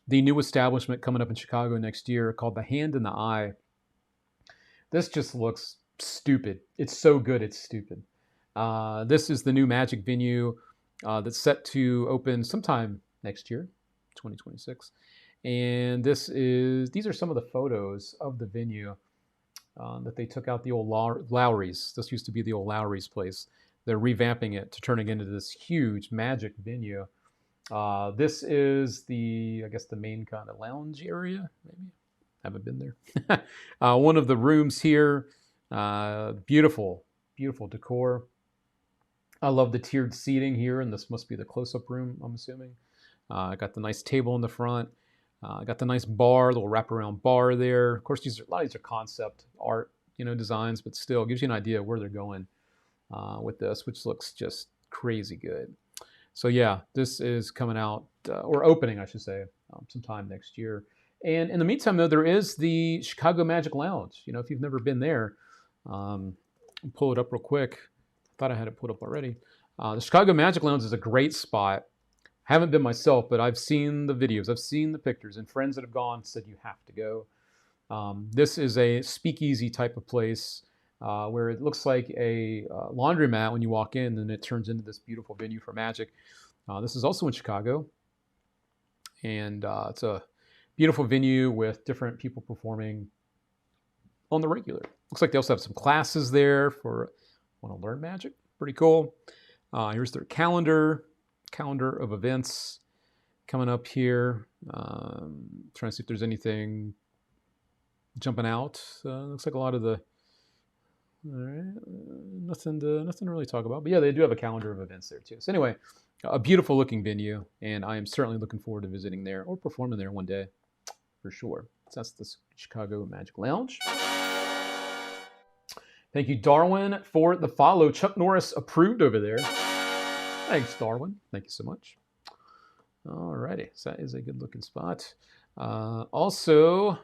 The new establishment coming up in Chicago next year called The Hand in the Eye. This just looks stupid. It's so good, it's stupid. This is the new Magic venue that's set to open sometime next year, 2026. And these are some of the photos of the venue that they took out the old Lowry's. This used to be the old Lowry's place. They're revamping it to turn it into this huge Magic venue. This is I guess the main kind of lounge area, maybe. Haven't been there. One of the rooms here. Beautiful, beautiful decor. I love the tiered seating here, and this must be the close-up room, I'm assuming. I got the nice table in the front. I got the nice bar, little wraparound bar there. Of course, a lot of these are concept art, designs, but still gives you an idea of where they're going with this, which looks just crazy good. So yeah, this is coming out, or opening, I should say, sometime next year. And in the meantime, though, there is the Chicago Magic Lounge. If you've never been there, I'll pull it up real quick. I thought I had it put up already. The Chicago Magic Lounge is a great spot. Haven't been myself, but I've seen the videos. I've seen the pictures, and friends that have gone said you have to go. This is a speakeasy type of place where it looks like a laundromat when you walk in, and it turns into this beautiful venue for Magic. This is also in Chicago, and it's a beautiful venue with different people performing on the regular. Looks like they also have some classes there for want to learn Magic. Pretty cool. Here's their calendar of events coming up here. Trying to see if there's anything jumping out. Looks like a lot of the nothing to really talk about. But yeah, they do have a calendar of events there too. So anyway, a beautiful looking venue, and I am certainly looking forward to visiting there or performing there one day for sure. So that's the Chicago Magic Lounge. Thank you, Darwin, for the follow. Chuck Norris approved over there. Thanks, Darwin. Thank you so much. Alrighty, so that is a good looking spot. Also,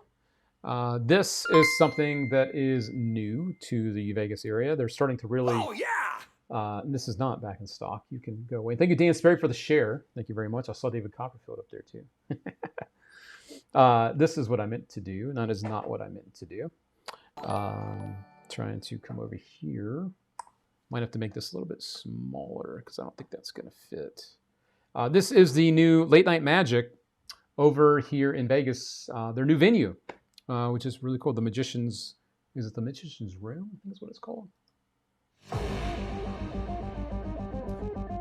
this is something that is new to the Vegas area. They're starting to really. Oh yeah. This is not back in stock. You can go away. Thank you, Dan Sperry, for the share. Thank you very much. I saw David Copperfield up there too. This is what I meant to do, and that is not what I meant to do. Trying to come over here. Might have to make this a little bit smaller because I don't think that's going to fit. This is the new Late Night Magic over here in Vegas. Their new venue, which is really cool. The Magician's, is it the Magician's Room? I think that's what it's called.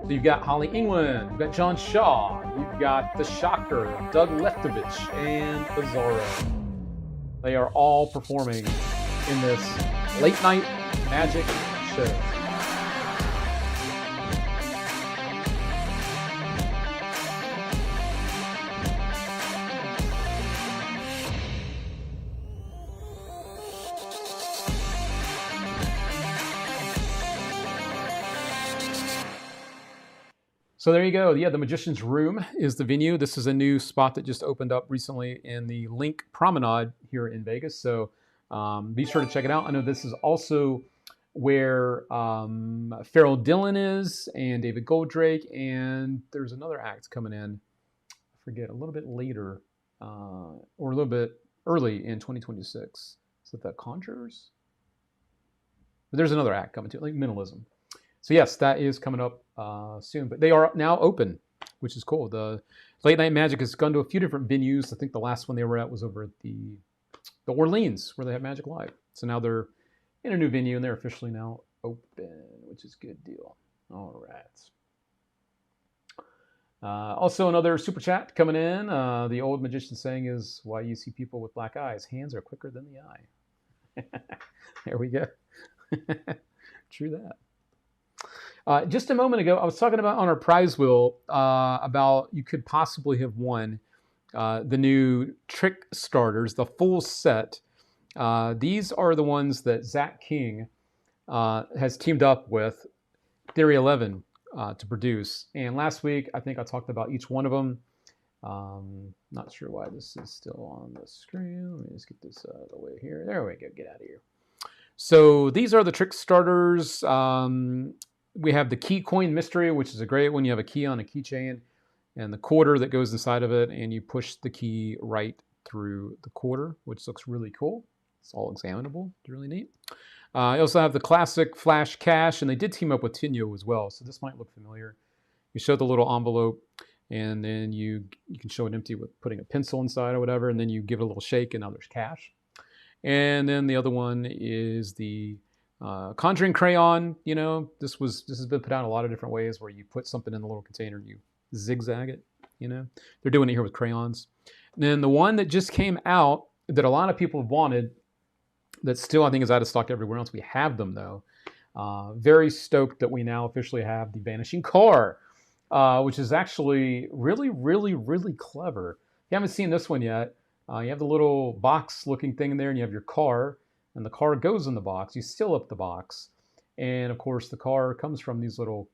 So you've got Holly England, you've got John Shaw, you've got The Shocker, Doug Leftovich, and Bizarro. They are all performing in this Late Night Magic show. So there you go. Yeah, the Magician's Room is the venue. This is a new spot that just opened up recently in the Link Promenade here in Vegas. So be sure to check it out. I know this is also where Farrell Dillon is and David Goldrake, and there's another act coming in, I forget, a little bit later or a little bit early in 2026. Is it the Conjurers? But there's another act coming too, like Minimalism. So yes, that is coming up soon. But they are now open, which is cool. The Late Night Magic has gone to a few different venues. I think the last one they were at was over at the Orleans, where they have Magic Live. So now they're in a new venue, and they're officially now open, which is a good deal. All right. Also, another super chat coming in. The old magician saying is, why you see people with black eyes. Hands are quicker than the eye. There we go. True that. Just a moment ago, I was talking about on our prize wheel about you could possibly have won the new trick starters, the full set. These are the ones that Zach King has teamed up with Theory 11 to produce. And last week, I think I talked about each one of them. Not sure why this is still on the screen. Let me just get this out of the way here. There we go. Get out of here. So these are the trick starters. We have the key coin mystery, which is a great one. You have a key on a keychain and the quarter that goes inside of it, and you push the key right through the quarter, which looks really cool. It's all examinable. It's really neat. I also have the classic Flash Cash, and they did team up with Tinyo as well, so this might look familiar. You show the little envelope, and then you can show it empty with putting a pencil inside or whatever, and then you give it a little shake, and now there's cash. And then the other one is the Conjuring Crayon. You know, this has been put out in a lot of different ways where you put something in the little container and you zigzag it. You know, they're doing it here with crayons. And then the one that just came out that a lot of people have wanted, that still I think is out of stock everywhere else. We have them though. Very stoked that we now officially have the Vanishing Car, which is actually really, really, really clever. If you haven't seen this one yet, you have the little box looking thing in there, and you have your car, and the car goes in the box. You seal up the box, and of course the car comes from these little,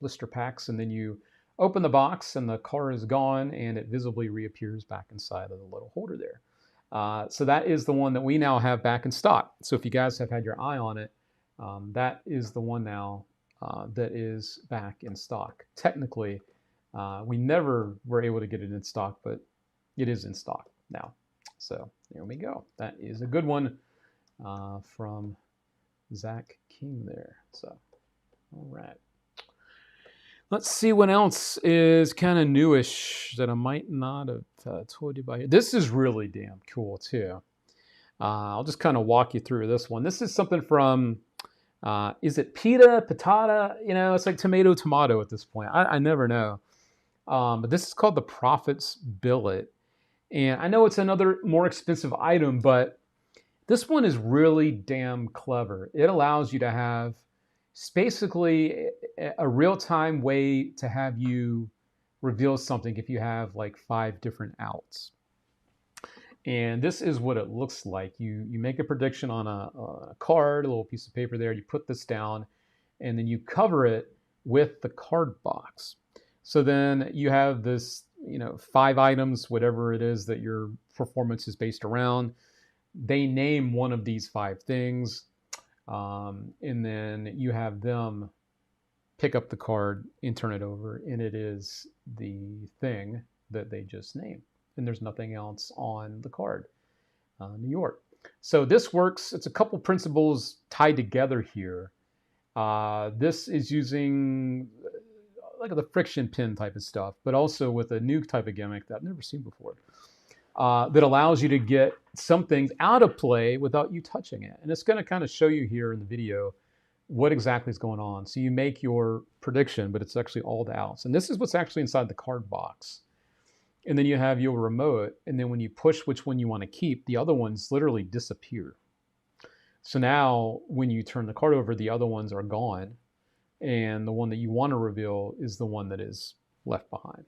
blister packs, and then you open the box and the car is gone, and it visibly reappears back inside of the little holder there. So that is the one that we now have back in stock. So if you guys have had your eye on it, that is the one now that is back in stock. Technically, we never were able to get it in stock, but it is in stock now. So there we go. That is a good one from Zach King there. So, all right. Let's see what else is kind of newish that I might not have told you about. This is really damn cool too. I'll just kind of walk you through this one. This is something from, is it pita, patata? It's like tomato at this point. I never know. But this is called the Prophet's Billet. And I know it's another more expensive item, but this one is really damn clever. It allows you to have basically a real-time way to have you reveal something if you have like 5 different outs. And this is what it looks like. You make a prediction on a card, a little piece of paper there. You put this down, and then you cover it with the card box. So then you have this, 5 items, whatever it is that your performance is based around. They name one of these 5 things, and then you have them pick up the card and turn it over, and it is the thing that they just named. And there's nothing else on the card. New York. So this works. It's a couple principles tied together here. This is using like the friction pin type of stuff, but also with a new type of gimmick that I've never seen before, that allows you to get some things out of play without you touching it. And it's going to kind of show you here in the video what exactly is going on. So you make your prediction, but it's actually all the outs. And this is what's actually inside the card box. And then you have your remote, and then when you push which one you want to keep, the other ones literally disappear. So now when you turn the card over, the other ones are gone, and the one that you want to reveal is the one that is left behind.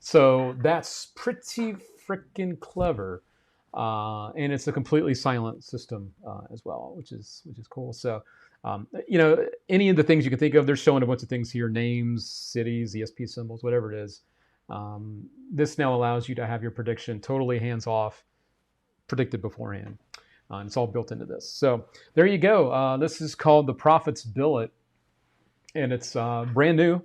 So that's pretty freaking clever, and it's a completely silent system as well, which is cool. So any of the things you can think of, they're showing a bunch of things here: names, cities, ESP symbols, whatever it is. This now allows you to have your prediction totally hands-off, predicted beforehand. And it's all built into this. So there you go. This is called the Prophet's Billet, and it's brand new.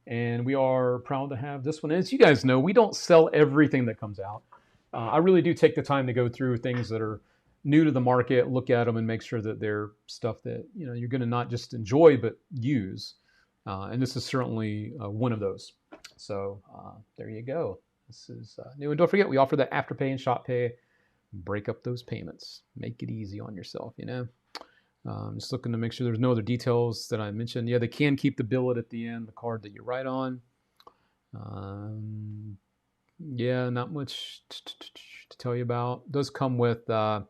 And we are proud to have this one. As you guys know, we don't sell everything that comes out. I really do take the time to go through things that are new to the market, look at them, and make sure that they're stuff that you're going to not just enjoy but use. And this is certainly one of those. So there you go. This is new. And don't forget, we offer that Afterpay and ShopPay. Break up those payments. Make it easy on yourself, Just looking to make sure there's no other details that I mentioned. Yeah, they can keep the billet at the end, the card that you write on. Yeah, not much to tell you about. It does come with some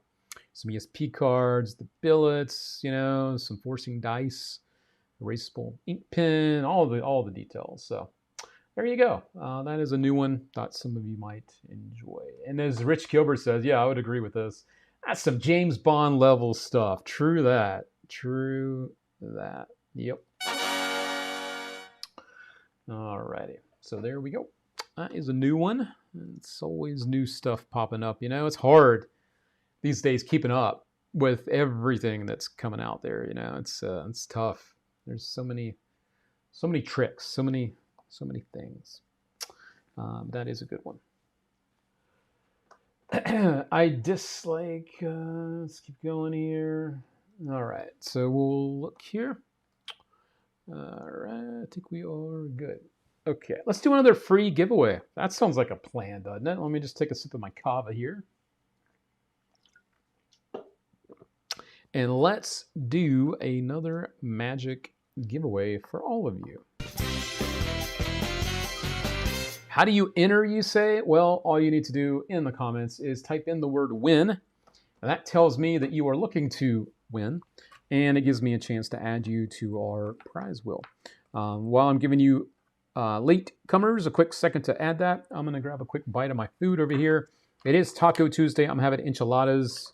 ESP cards, the billets, some forcing dice, erasable ink pen, all the details. So there you go. That is a new one. Thought some of you might enjoy. And as Rich Gilbert says, yeah, I would agree with this. That's some James Bond level stuff. True that. Yep. Alrighty. So there we go. That is a new one. It's always new stuff popping up. It's hard these days keeping up with everything that's coming out there. It's tough. There's so many tricks, so many things. That is a good one. I dislike, let's keep going here. All right, so we'll look here. All right, I think we are good. Okay, let's do another free giveaway. That sounds like a plan, doesn't it? Let me just take a sip of my kava here. And let's do another magic giveaway for all of you. How do you enter, you say? Well, all you need to do in the comments is type in the word win. And that tells me that you are looking to win. And it gives me a chance to add you to our prize wheel. While I'm giving you late comers a quick second to add that, I'm going to grab a quick bite of my food over here. It is Taco Tuesday. I'm having enchiladas.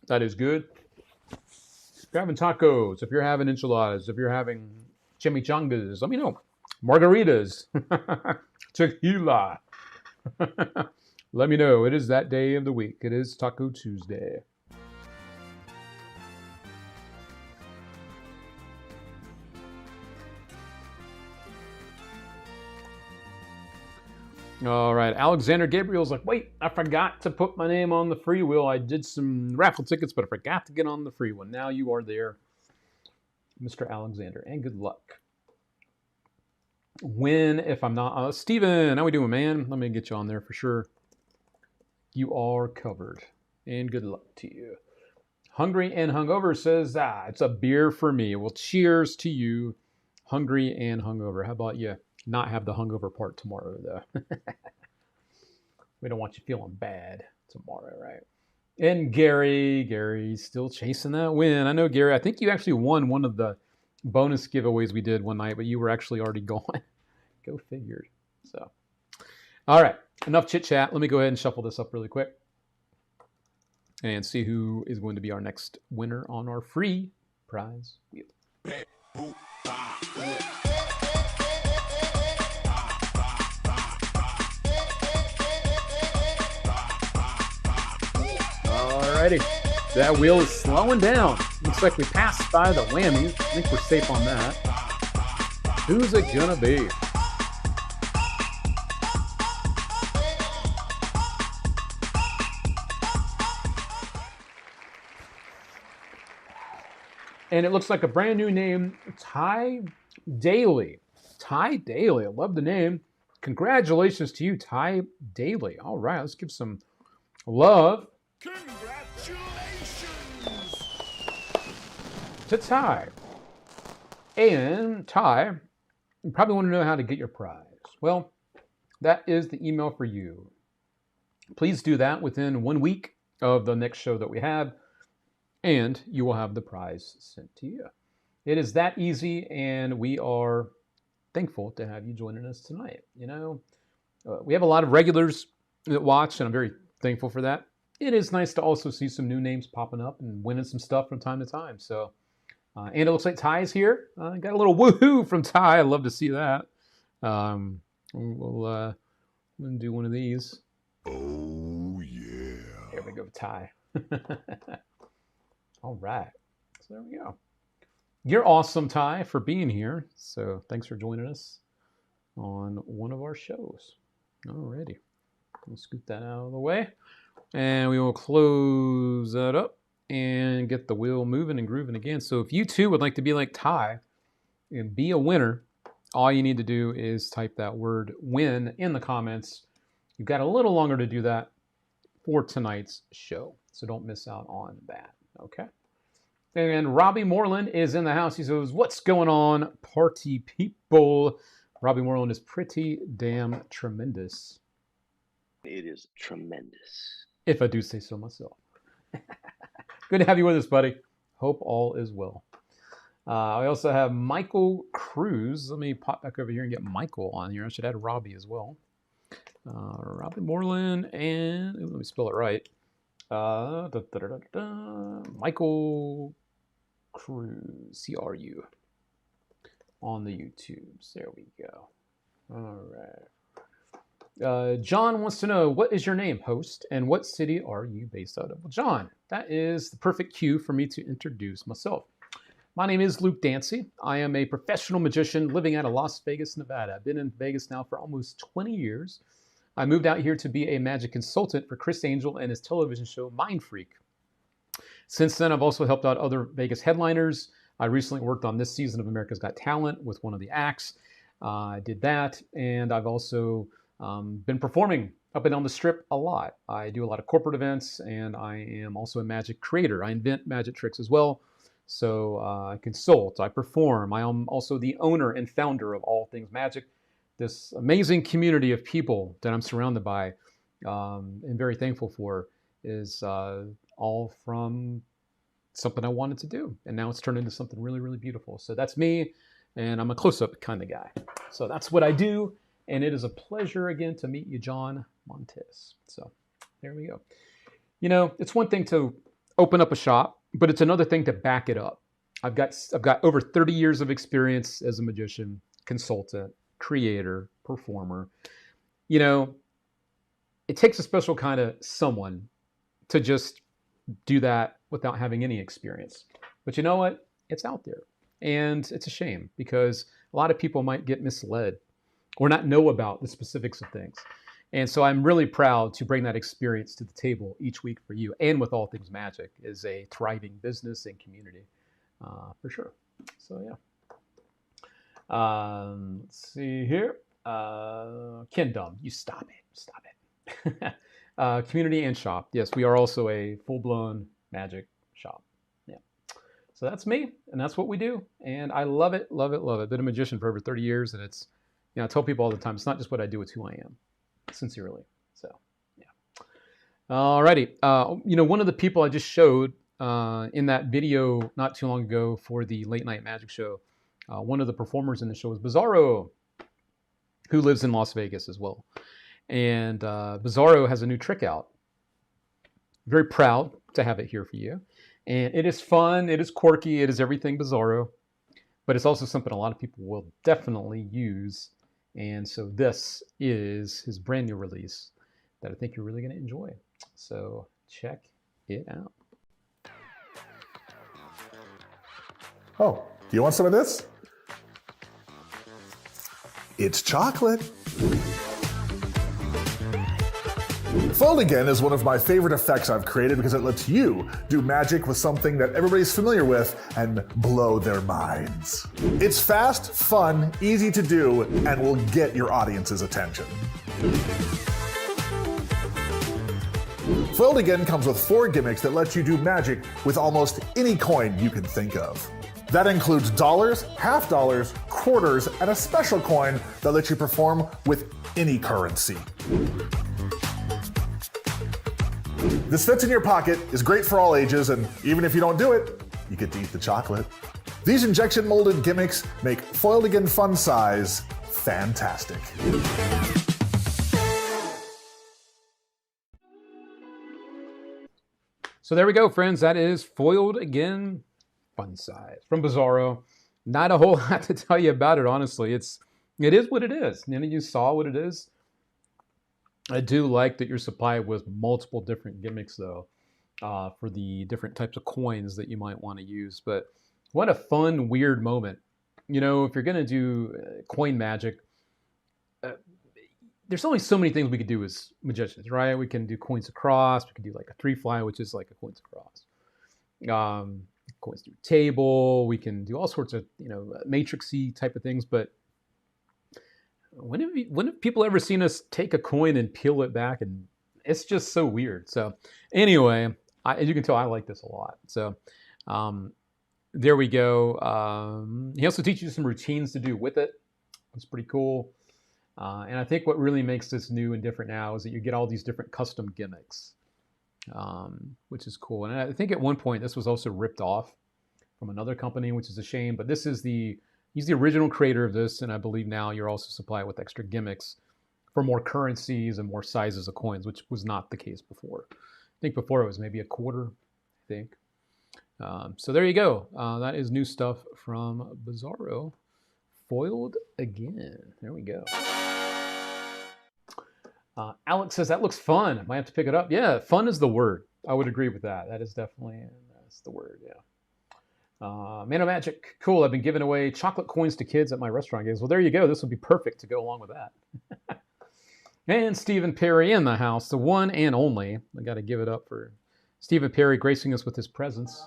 That is good. If you're having tacos, if you're having enchiladas, if you're having chimichangas, let me know. Margaritas, tequila. Let me know. It is that day of the week. It is Taco Tuesday. All right, Alexander Gabriel's like, wait, I forgot to put my name on the free wheel. I did some raffle tickets, but I forgot to get on the free one. Now you are there, Mr. Alexander, and good luck. Win if I'm not. Steven, how we doing, man? Let me get you on there for sure. You are covered, and good luck to you. Hungry and Hungover says, it's a beer for me. Well, cheers to you, Hungry and Hungover. How about you? Not have the hungover part tomorrow, though. We don't want you feeling bad tomorrow, right? And Gary's still chasing that win. I know, Gary, I think you actually won one of the bonus giveaways we did one night, but you were actually already gone. Go figured. So, all right, enough chit chat. Let me go ahead and shuffle this up really quick. and see who is going to be our next winner on our free prize wheel. Alrighty, that wheel is slowing down. Looks like we passed by the whammies. I think we're safe on that. Who's it gonna be? And it looks like a brand new name, Ty Daly. Ty Daly, I love the name. Congratulations to you, Ty Daly. All right, let's give some love. Congratulations to Ty. And Ty, you probably want to know how to get your prize. Well, that is the email for you. Please do that within 1 week of the next show that we have, and you will have the prize sent to you. It is that easy, and we are thankful to have you joining us tonight. You know, we have a lot of regulars that watch, and I'm very thankful for that. It is nice to also see some new names popping up and winning some stuff from time to time. So, and it looks like Ty is here. Got a little woohoo from Ty. I love to see that. We'll do one of these. Oh, yeah. There we go, Ty. All right. So there we go. You're awesome, Ty, for being here. So thanks for joining us on one of our shows. Alrighty. Let's scoot that out of the way. And we will close that up and get the wheel moving and grooving again. So if you too would like to be like Ty and be a winner, all you need to do is type that word win in the comments. You've got a little longer to do that for tonight's show. So don't miss out on that. Okay. And Robbie Moreland is in the house. He says, what's going on, party people? Robbie Moreland is pretty damn tremendous. It is tremendous. If I do say so myself. Good to have you with us, buddy. Hope all is well. I also have Michael Cruz. Let me pop back over here and get Michael on here. I should add Robbie as well. Robbie Moreland and let me spell it right. Michael Cruz, CRU on the YouTubes. There we go. All right. John wants to know, what is your name, host, and what city are you based out of? Well, John, that is the perfect cue for me to introduce myself. My name is Luke Dancy. I am a professional magician living out of Las Vegas, Nevada. I've been in Vegas now for almost 20 years. I moved out here to be a magic consultant for Chris Angel and his television show Mind Freak. Since then, I've also helped out other Vegas headliners. I recently worked on this season of America's Got Talent with one of the acts. I did that, and I've also been performing up and down the strip a lot. I do a lot of corporate events, and I am also a magic creator. I invent magic tricks as well. So I consult, I perform. I am also the owner and founder of All Things Magic, this amazing community of people that I'm surrounded by and very thankful for is all from something I wanted to do. And now it's turned into something really, really beautiful. So that's me, and I'm a close-up kind of guy. So that's what I do. And it is a pleasure again to meet you, John Montes. So there we go. You know, it's one thing to open up a shop, but it's another thing to back it up. I've got over 30 years of experience as a magician, consultant, creator, performer. You know, it takes a special kind of someone to just do that without having any experience. But you know what? It's out there. And it's a shame because a lot of people might get misled or not know about the specifics of things. And so I'm really proud to bring that experience to the table each week for you, and with All Things Magic is a thriving business and community for sure. So yeah. Let's see here. Kingdom, you stop it. Community and shop. Yes, we are also a full-blown magic shop. Yeah. So that's me, and that's what we do. And I love it, love it, love it. Been a magician for over 30 years, and it's, you know, I tell people all the time, it's not just what I do, it's who I am. Sincerely. So, yeah. Alrighty. You know, one of the people I just showed in that video not too long ago for the Late Night Magic Show, one of the performers in the show was Bizarro, who lives in Las Vegas as well. And Bizarro has a new trick out. Very proud to have it here for you. And it is fun, it is quirky, it is everything Bizarro, but it's also something a lot of people will definitely use. And so this is his brand new release that I think you're really going to enjoy. So check it out. Oh, do you want some of this? It's chocolate. Fold Again is one of my favorite effects I've created because it lets you do magic with something that everybody's familiar with and blow their minds. It's fast, fun, easy to do, and will get your audience's attention. Fold Again comes with 4 gimmicks that let you do magic with almost any coin you can think of. That includes dollars, half dollars, quarters, and a special coin that lets you perform with any currency. This fits in your pocket, is great for all ages, and even if you don't do it, you get to eat the chocolate. These injection molded gimmicks make Foiled Again fun size fantastic. So there we go, friends. That is Foiled Again fun size from Bizarro. Not a whole lot to tell you about it, honestly. It is what it is. None of you saw what it is. I do like that you're supplied with multiple different gimmicks, though, for the different types of coins that you might want to use. But what a fun, weird moment. You know, if you're going to do coin magic, there's only so many things we could do as magicians, right? We can do coins across. We can do like a 3-fly, which is like a coins across. Coins through table. We can do all sorts of, matrixy type of things. But when have people ever seen us take a coin and peel it back? And it's just so weird. So anyway, as you can tell, I like this a lot. So there we go. He also teaches you some routines to do with it. It's pretty cool. And I think what really makes this new and different now is that you get all these different custom gimmicks, which is cool. And I think at one point this was also ripped off from another company, which is a shame. But he's the original creator of this, and I believe now you're also supplied with extra gimmicks for more currencies and more sizes of coins, which was not the case before. I think before it was maybe a quarter, I think. So there you go. That is new stuff from Bizarro. Foiled Again. There we go. Alex says, that looks fun. I might have to pick it up. Yeah, fun is the word. I would agree with that. That is definitely, that's the word, yeah. Man of Magic, cool. I've been giving away chocolate coins to kids at my restaurant games. Well, there you go. This would be perfect to go along with that. And Stephen Perry in the house, the one and only. I got to give it up for Stephen Perry gracing us with his presence.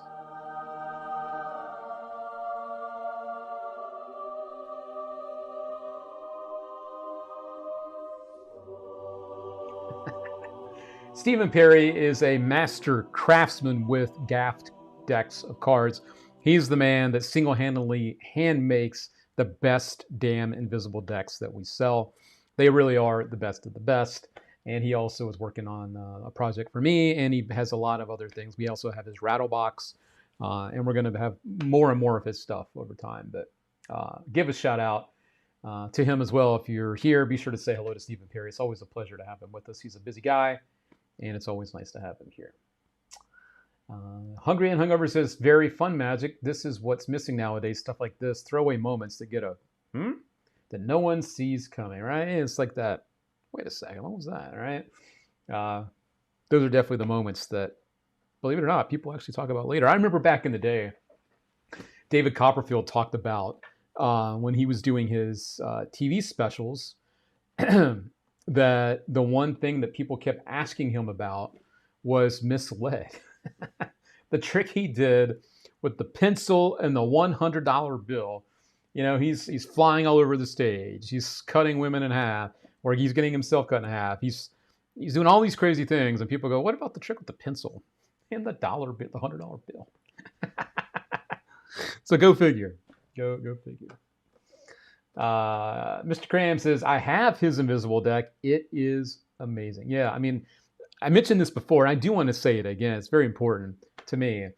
Stephen Perry is a master craftsman with gaffed decks of cards. He's the man that single-handedly hand makes the best damn invisible decks that we sell. They really are the best of the best. And he also is working on a project for me, and he has a lot of other things. We also have his rattle box, and we're going to have more and more of his stuff over time. But give a shout out to him as well. If you're here, be sure to say hello to Stephen Perry. It's always a pleasure to have him with us. He's a busy guy, and it's always nice to have him here. Hungry and Hungover says, very fun magic. This is what's missing nowadays. Stuff like this, throwaway moments that get that no one sees coming, right? It's like that. Wait a second, what was that, right? Those are definitely the moments that, believe it or not, people actually talk about later. I remember back in the day, David Copperfield talked about when he was doing his TV specials that the one thing that people kept asking him about was misled. The trick he did with the pencil and the $100 bill. You know, he's flying all over the stage. He's cutting women in half, or he's getting himself cut in half. He's doing all these crazy things, and people go, "What about the trick with the pencil and the $100 bill, the $100 bill?" So go figure. Go figure. Mr. Cram says, "I have his invisible deck. It is amazing." Yeah, I mean, I mentioned this before, and I do want to say it again. It's very important to me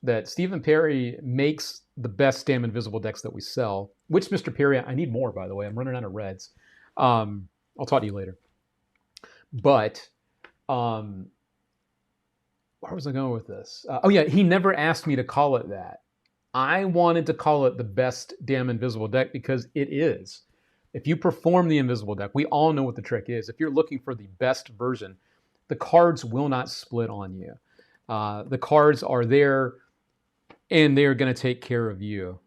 that Stephen Perry makes the best damn invisible decks that we sell. Which, Mr. Perry, I need more, by the way. I'm running out of reds. I'll talk to you later. But where was I going with this? Oh yeah, he never asked me to call it that. I wanted to call it the best damn invisible deck because it is. If you perform the invisible deck, we all know what the trick is. If you're looking for the best version, the cards will not split on you. The cards are there, and they're going to take care of you.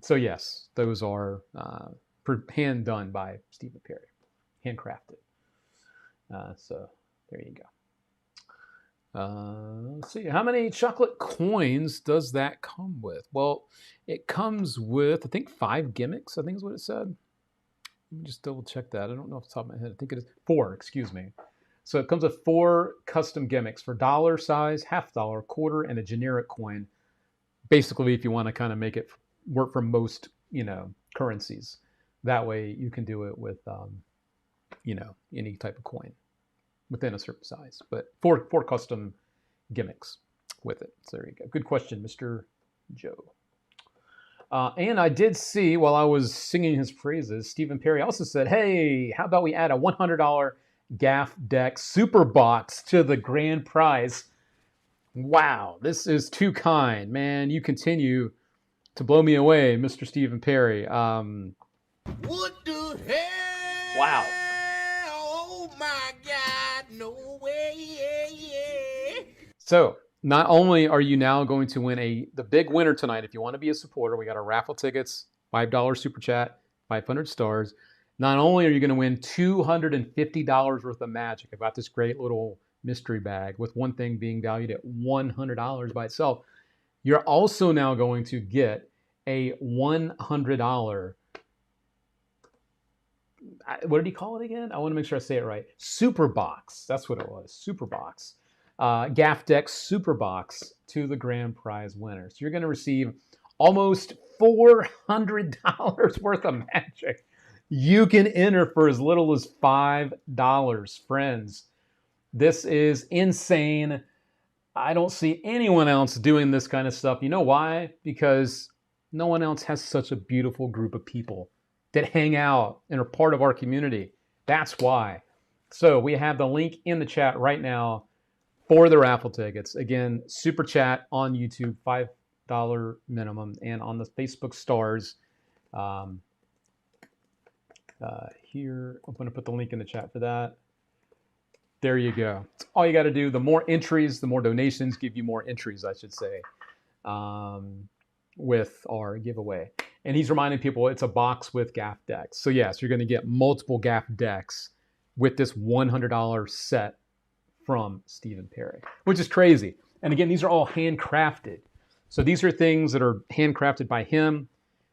So yes, those are hand done by Stephen Perry, handcrafted. So there you go. Let's see, how many chocolate coins does that come with? Well, it comes with, I think, 5 gimmicks, I think is what it said. Let me just double check that. I don't know off the top of my head. I think it is 4, excuse me. So it comes with 4 custom gimmicks for dollar size, $50, quarter, and a generic coin. Basically, if you want to kind of make it work for most, currencies. That way you can do it with, any type of coin within a certain size, but 4 custom gimmicks with it. So there you go. Good question, Mr. Joe. And I did see while I was singing his praises, Stephen Perry also said, hey, how about we add a $100 Gaff Deck Super Box to the grand prize? Wow, this is too kind, man. You continue to blow me away, Mr. Stephen Perry. What the hell? Wow. Oh my God, no way. So not only are you now going to win the big winner tonight, if you want to be a supporter, we got our raffle tickets, $5 super chat, 500 stars. Not only are you going to win $250 worth of magic. I've got this great little mystery bag with one thing being valued at $100 by itself. You're also now going to get a $100, what did he call it again? I want to make sure I say it right. Super Box. That's what it was. Super Box. Gaff Deck Super Box to the grand prize winner. So you're going to receive almost $400 worth of magic. You can enter for as little as $5, friends. This is insane. I don't see anyone else doing this kind of stuff. You know why? Because no one else has such a beautiful group of people that hang out and are part of our community. That's why. So we have the link in the chat right now for the raffle tickets. Again, super chat on YouTube, $5 minimum, and on the Facebook stars. Here, I'm going to put the link in the chat for that. There you go. That's all you got to do. The more entries, the more donations give you more entries, I should say, with our giveaway. And he's reminding people it's a box with Gaff decks. So yes, you're going to get multiple Gaff decks with this $100 set from Stephen Perry, which is crazy. And again, these are all handcrafted. So these are things that are handcrafted by him.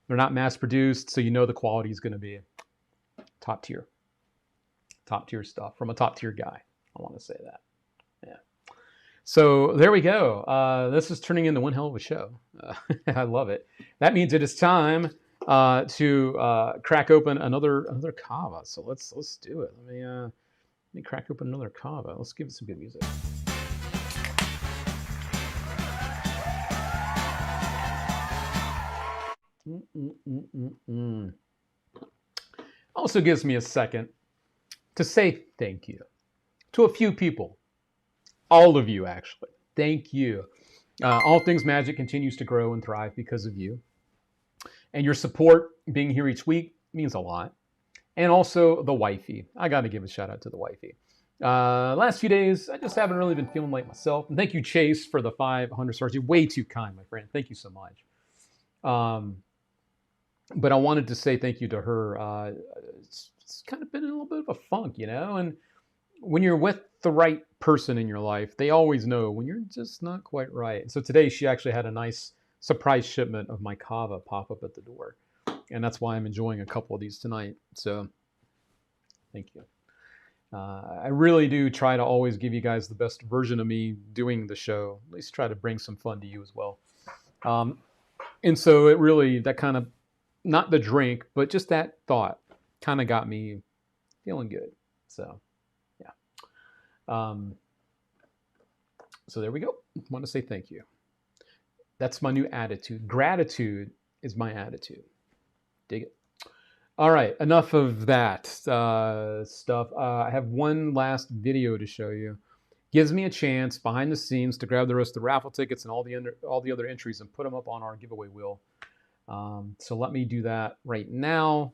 They're not mass produced, so you know the quality is going to be top tier stuff from a top tier guy. I want to say that. Yeah. So there we go. This is turning into one hell of a show. I love it. That means it is time to crack open another cava. So let's do it. Let me crack open another cava. Let's give it some good music. Also gives me a second to say thank you to a few people. All of you, actually. Thank you. All Things Magic continues to grow and thrive because of you. And your support, being here each week, means a lot. And also the wifey. I got to give a shout out to the wifey. Last few days, I just haven't really been feeling like myself. And thank you, Chase, for the 500 stars. You're way too kind, my friend. Thank you so much. But I wanted to say thank you to her. It's kind of been in a little bit of a funk, And when you're with the right person in your life, they always know when you're just not quite right. And so today she actually had a nice surprise shipment of my cava pop up at the door. And that's why I'm enjoying a couple of these tonight. So thank you. I really do try to always give you guys the best version of me doing the show. At least try to bring some fun to you as well. And so it really, that kind of, not the drink, but just that thought kind of got me feeling good. So, yeah. So there we go. I want to say thank you. That's my new attitude. Gratitude is my attitude. Dig it. All right, enough of that stuff. I have one last video to show you. gives me a chance behind the scenes to grab the rest of the raffle tickets and all the other entries and put them up on our giveaway wheel. So let me do that right now.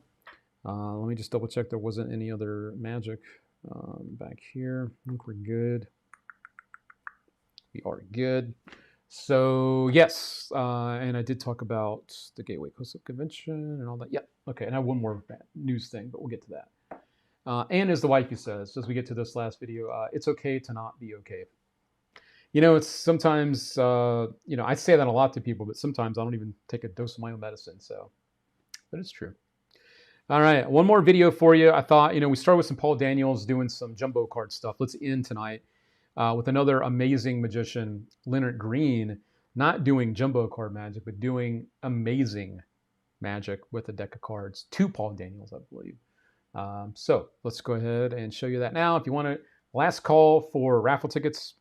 Let me just double check there wasn't any other magic back here. I think we're good. We are good. So yes, and I did talk about the Gateway Coastal Convention and all that. Yep. Okay, and I have one more news thing, but we'll get to that. And as the waifu says, as we get to this last video, it's okay to not be okay. You know, it's sometimes, you know, I say that a lot to people, but sometimes I don't even take a dose of my own medicine. So, but it's true. All right, one more video for you. I thought, you know, we started with some Paul Daniels doing some jumbo card stuff. Let's end tonight with another amazing magician, Leonard Green, not doing jumbo card magic, but doing amazing magic with a deck of cards. 2 Paul Daniels, I believe. So let's go ahead and show you that now. If you want to, last call for raffle tickets,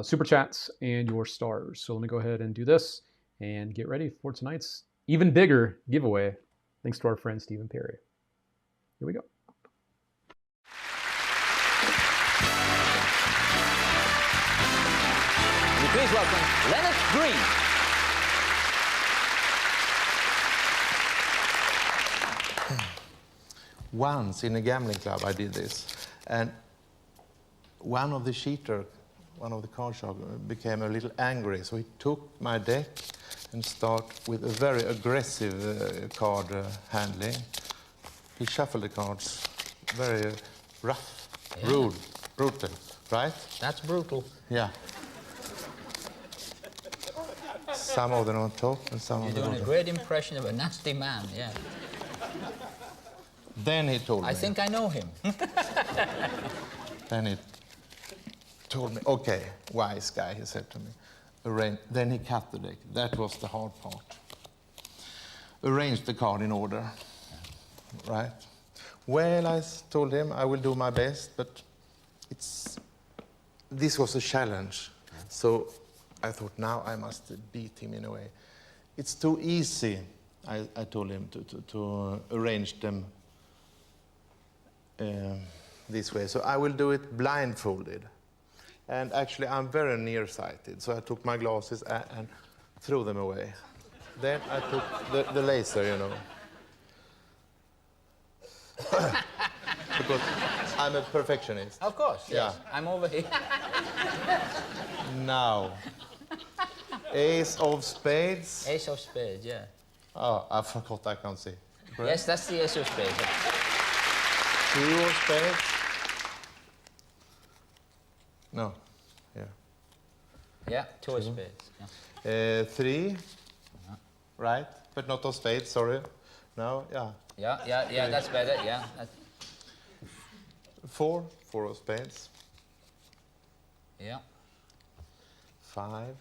super chats, and your stars. So let me go ahead and do this and get ready for tonight's even bigger giveaway. Thanks to our friend Stephen Perry. Here we go. Please welcome Leonard Green. Once in a gambling club I did this, and one of the cheater, one of the card shop, became a little angry, so he took my deck and start with a very aggressive card handling. He shuffled the cards, very rough, rude, brutal, right? That's brutal. Yeah. Some of them on top and some of them on You're doing a great impression of a nasty man, yeah. Then he told me. I think I know him. Then he told me, okay, wise guy, he said to me. Then he cut the deck. That was the hard part. Arrange the card in order, right? Well, I told him I will do my best, but this was a challenge. So I thought, now I must beat him in a way. It's too easy, I told him, to arrange them this way. So I will do it blindfolded. And actually, I'm very nearsighted, so I took my glasses and threw them away. Then I took the laser, you know. Because I'm a perfectionist. Of course, yes. Yeah. I'm over here. Now, Ace of Spades. Ace of Spades, yeah. Oh, I forgot I can't see. Correct? Yes, that's the Ace of Spades. Yeah. 2 of Spades. No, yeah. Yeah, 2 of Spades. Yeah. 3, right? But not of Spades, sorry. No, yeah. Yeah, that's better, yeah. 4 of Spades. Yeah. 5.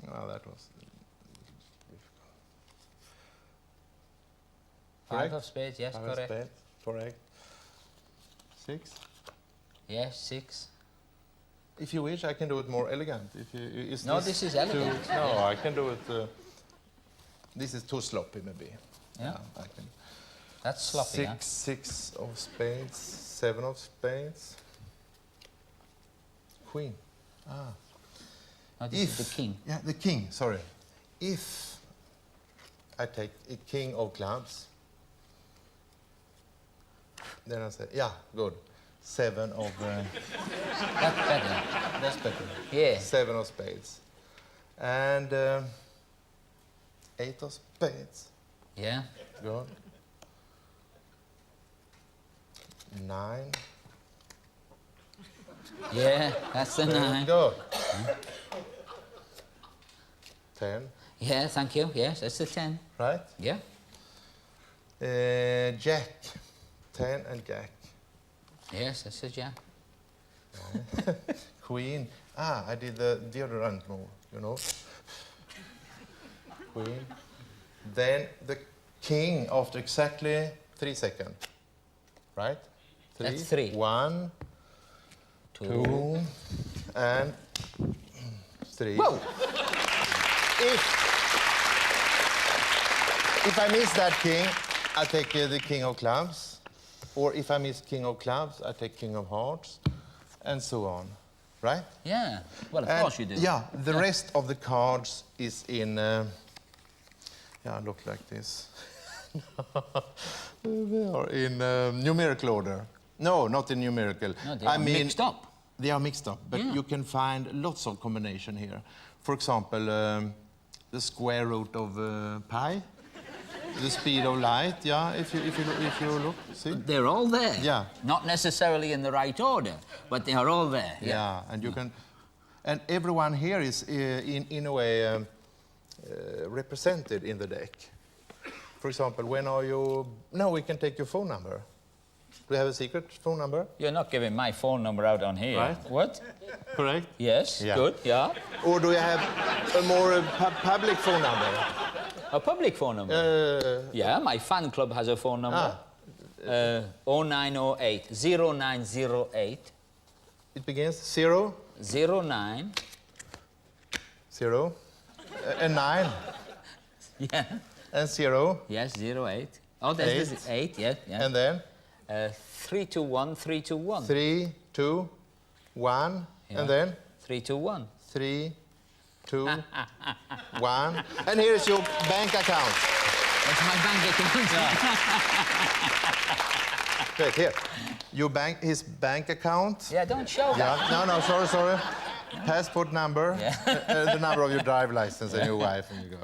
Oh, that was difficult. 5 of Spades, yes, 5 correct. of Spades, correct. 6. Yes, 6. If you wish, I can do it more elegant. No, this is elegant. No, I can do it. This is too sloppy, maybe. Yeah. I can. That's sloppy, 6 of Spades, 7 of Spades. Queen. Ah. No, this is the king. Yeah, the king, sorry. If I take a king of clubs, then I say, yeah, good. 7 of... That's better. That's better. Yeah. 7 of Spades. And 8 of Spades. Yeah. Good. 9. Yeah, that's the 9. Good. 10. Yeah, thank you. Yes, that's the 10. Right? Yeah. Jack. 10 and Jack. Yes, that's the Jack. Queen. Ah, I did the deodorant move, you know. Queen. Then the king after exactly 3 seconds. Right? 3. That's 3. 1, 2, and 3. Whoa! If I miss that king, I take the king of clubs. Or if I miss king of clubs, I take king of hearts. and so on, right? Yeah, well, of And, course you do. Yeah, the rest of the cards is in, look like this. They are in numerical order. No, not in numerical. No, they are mixed up. They are mixed up, but Yeah. you can find lots of combination here. For example, the square root of pi, the speed of light. Yeah, if you look, see. They're all there. Yeah. Not necessarily in the right order, but they are all there. Yeah, and you can, and everyone here is in a way represented in the deck. For example, when are you? No, we can take your phone number. Do you have a secret phone number? You're not giving my phone number out on here. Right. What? Correct. Yes, Yeah. good, yeah. Or do you have a more public phone number? A public phone number? Yeah, my fan club has a phone number. 0908 0908 It begins 0, 09. 0, and 9, Yeah. and 0, Yes, 08. Oh, this is 8, yeah, yeah. and then 321 321. 3, 2, 1, Yeah. and then 321. 3, 2, 1. And here is your bank account. That's my bank account. Wait, here. His bank account. Yeah, don't show that. Yeah. No, sorry. Passport number, Yeah. the number of your drive license and your wife, and you go.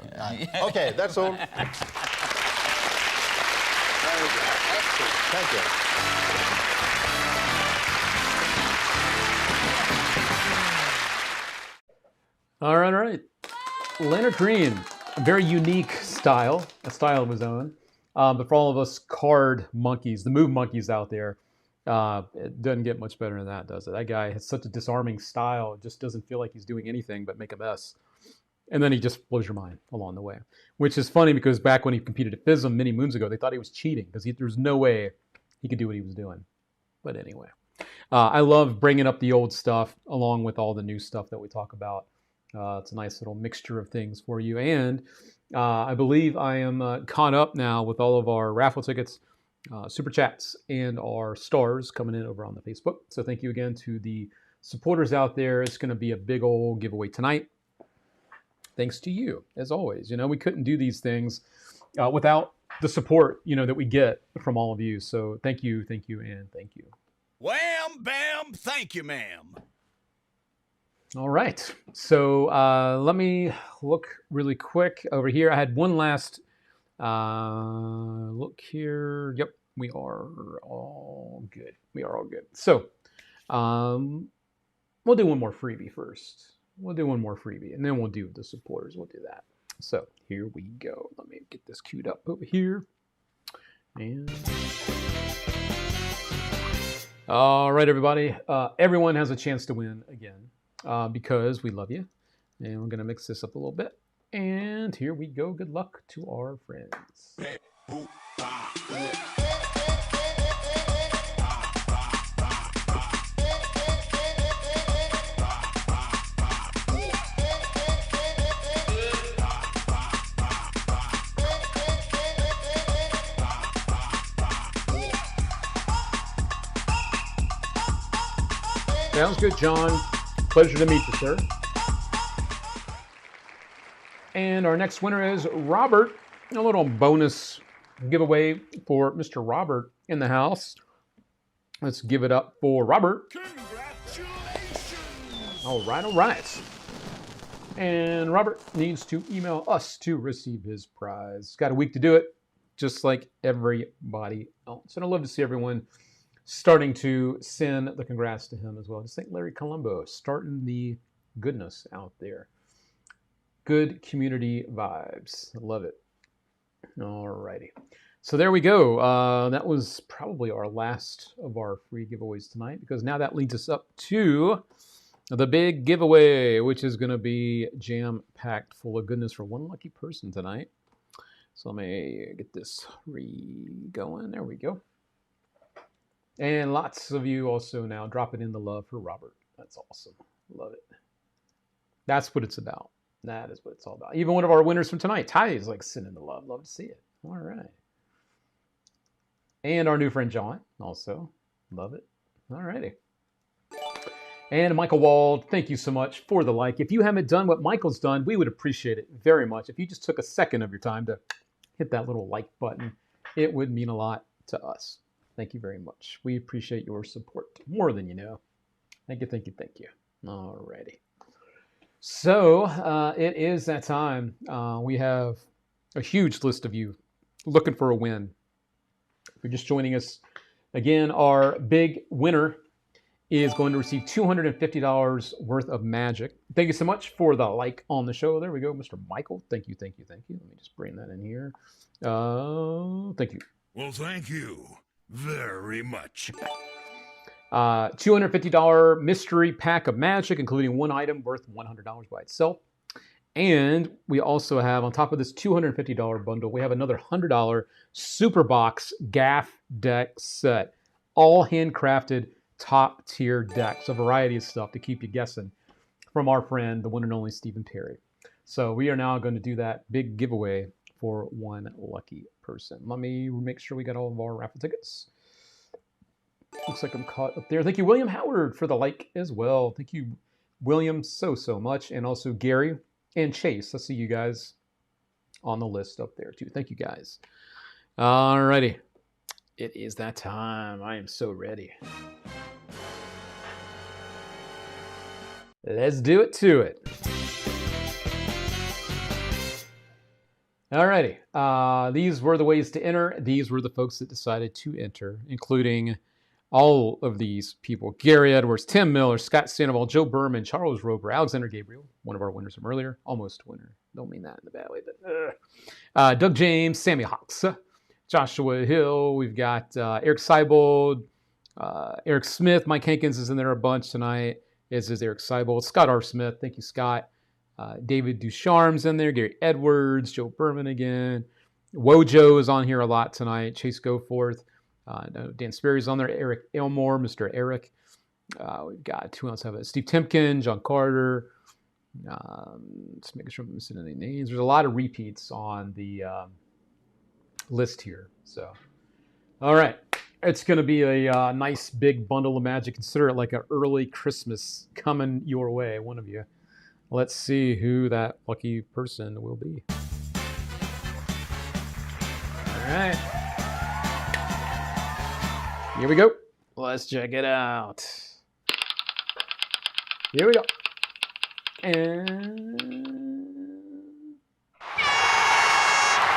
Okay, that's all. Thank you. All right. Leonard Green, a very unique style, a style of his own. But for all of us card monkeys, the move monkeys out there, it doesn't get much better than that, does it? That guy has such a disarming style. It just doesn't feel like he's doing anything but make a mess. And then he just blows your mind along the way, which is funny because back when he competed at FISM many moons ago, they thought he was cheating because there's no way he could do what he was doing. But anyway, I love bringing up the old stuff along with all the new stuff that we talk about. It's a nice little mixture of things for you. And I believe I am caught up now with all of our raffle tickets, super chats, and our stars coming in over on the Facebook. So thank you again to the supporters out there. It's going to be a big old giveaway tonight. Thanks to you, as always. You know, we couldn't do these things without the support, that we get from all of you. So thank you, and thank you. Wham, bam, thank you, ma'am. All right. So let me look really quick over here. I had one last look here. Yep, we are all good. So we'll do one more freebie first. And then we'll do the supporters. We'll do that. So here we go. Let me get this queued up over here. And all right, everybody. Everyone has a chance to win again because we love you. And we're going to mix this up a little bit. And here we go. Good luck to our friends. Sounds good, John. Pleasure to meet you, sir. And our next winner is Robert. A little bonus giveaway for Mr. Robert in the house. Let's give it up for Robert. Congratulations! All right. And Robert needs to email us to receive his prize. Got a week to do it, just like everybody else. And I'd love to see everyone starting to send the congrats to him as well. Just think Larry Colombo starting the goodness out there. Good community vibes. I love it. All righty. So there we go. That was probably our last of our free giveaways tonight, because now that leads us up to the big giveaway, which is going to be jam-packed full of goodness for one lucky person tonight. So let me get this going. There we go. And lots of you also now dropping in the love for Robert. That's awesome. Love it. That's what it's about. That is what it's all about. Even one of our winners from tonight, Ty, is like sending the love. Love to see it. All right. And our new friend John also. Love it. All righty. And Michael Wald, thank you so much for the like. If you haven't done what Michael's done, we would appreciate it very much. If you just took a second of your time to hit that little like button, it would mean a lot to us. Thank you very much. We appreciate your support more than you know. Thank you, thank you, thank you. Alrighty. So it is that time. We have a huge list of you looking for a win. If you're just joining us, again, our big winner is going to receive $250 worth of magic. Thank you so much for the like on the show. There we go, Mr. Michael. Thank you, thank you, thank you. Let me just bring that in here. Thank you. Well, thank you very much. $250 mystery pack of magic, including one item worth $100 by itself. And we also have, on top of this $250 bundle, we have another $100 Super Box Gaff deck set. All handcrafted, top-tier decks. A variety of stuff to keep you guessing from our friend, the one and only Stephen Perry. So we are now going to do that big giveaway for one lucky person. Let me make sure we got all of our raffle tickets. Looks like I'm caught up there. Thank you, William Howard, for the like as well. Thank you, William, so much. And also Gary and Chase. I see you guys on the list up there too. Thank you, guys. Alrighty. It is that time. I am so ready. Let's do it to it. Alrighty. These were the ways to enter. These were the folks that decided to enter, including all of these people: Gary Edwards, Tim Miller, Scott Sandoval, Joe Berman, Charles Roper, Alexander Gabriel, one of our winners from earlier, almost winner. Don't mean that in a bad way, but Doug James, Sammy Hawks, Joshua Hill. We've got Eric Seibold, Eric Smith, Mike Hankins is in there a bunch tonight, as is Eric Seibold, Scott R. Smith. Thank you, Scott. David Ducharme's in there, Gary Edwards, Joe Berman again. Wojo is on here a lot tonight. Chase Goforth. Dan Sperry's on there. Eric Elmore, Mr. Eric. We've got who else have it? Steve Timken, John Carter. Just making sure I'm missing any names. There's a lot of repeats on the list here. So, all right. It's going to be a nice big bundle of magic. Consider it like an early Christmas coming your way, one of you. Let's see who that lucky person will be. All right. Here we go. Let's check it out. Here we go. And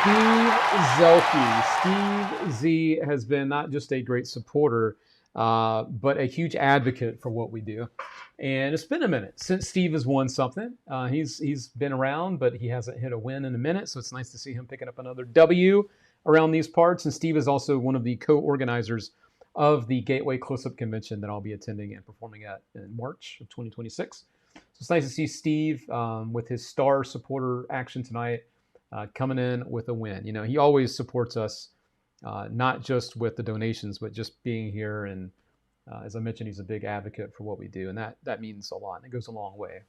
Steve Zelke. Steve Z has been not just a great supporter, but a huge advocate for what we do. And it's been a minute since Steve has won something. He's been around, but he hasn't hit a win in a minute. So it's nice to see him picking up another W around these parts. And Steve is also one of the co-organizers of the Gateway Close-Up Convention that I'll be attending and performing at in March of 2026. So it's nice to see Steve with his star supporter action tonight coming in with a win. You know, he always supports us, not just with the donations, but just being here. And as I mentioned, he's a big advocate for what we do. And that means a lot. And it goes a long way.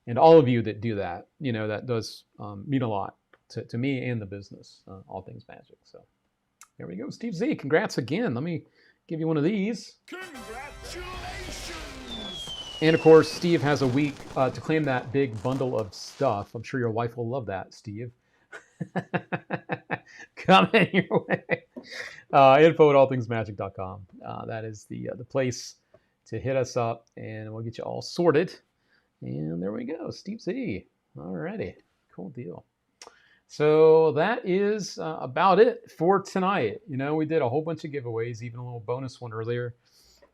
And all of you that do that, you know, that does mean a lot to me and the business, All Things Magic. So there we go. Steve Z, congrats again. Let me give you one of these. Congratulations! And of course, Steve has a week to claim that big bundle of stuff. I'm sure your wife will love that, Steve. Coming your way. Info at allthingsmagic.com. That is the place to hit us up, and we'll get you all sorted. And there we go, Steve Z. Alrighty, cool deal. So that is about it for tonight. You know, we did a whole bunch of giveaways, even a little bonus one earlier.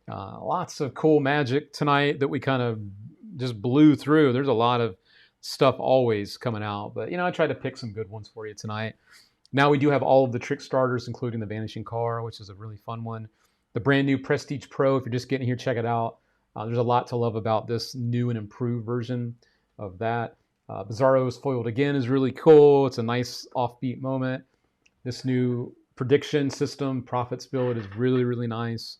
Lots of cool magic tonight that we kind of just blew through. There's a lot of stuff always coming out, but you know, I tried to pick some good ones for you tonight. Now we do have all of the trick starters, including the Vanishing Car, which is a really fun one. The brand new Prestige Pro, if you're just getting here, check it out. There's a lot to love about this new and improved version of that. Bizarro's Foiled Again is really cool. It's a nice offbeat moment. This new prediction system, Profits Build, is really, really nice.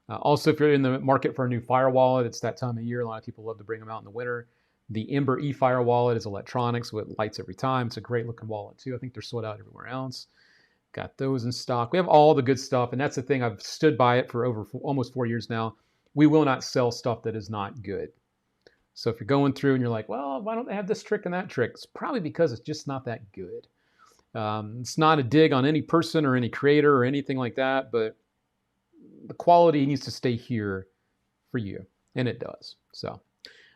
Also, if you're in the market for a new Fire Wallet, it's that time of year. A lot of people love to bring them out in the winter. The Ember eFire wallet is electronic, so it lights every time. It's a great looking wallet too. I think they're sold out everywhere else. Got those in stock. We have all the good stuff, and that's the thing. I've stood by it for almost 4 years now. we will not sell stuff that is not good. So if you're going through and you're like, well, why don't they have this trick and that trick? It's probably because it's just not that good. It's not a dig on any person or any creator or anything like that, but the quality needs to stay here for you, and it does. So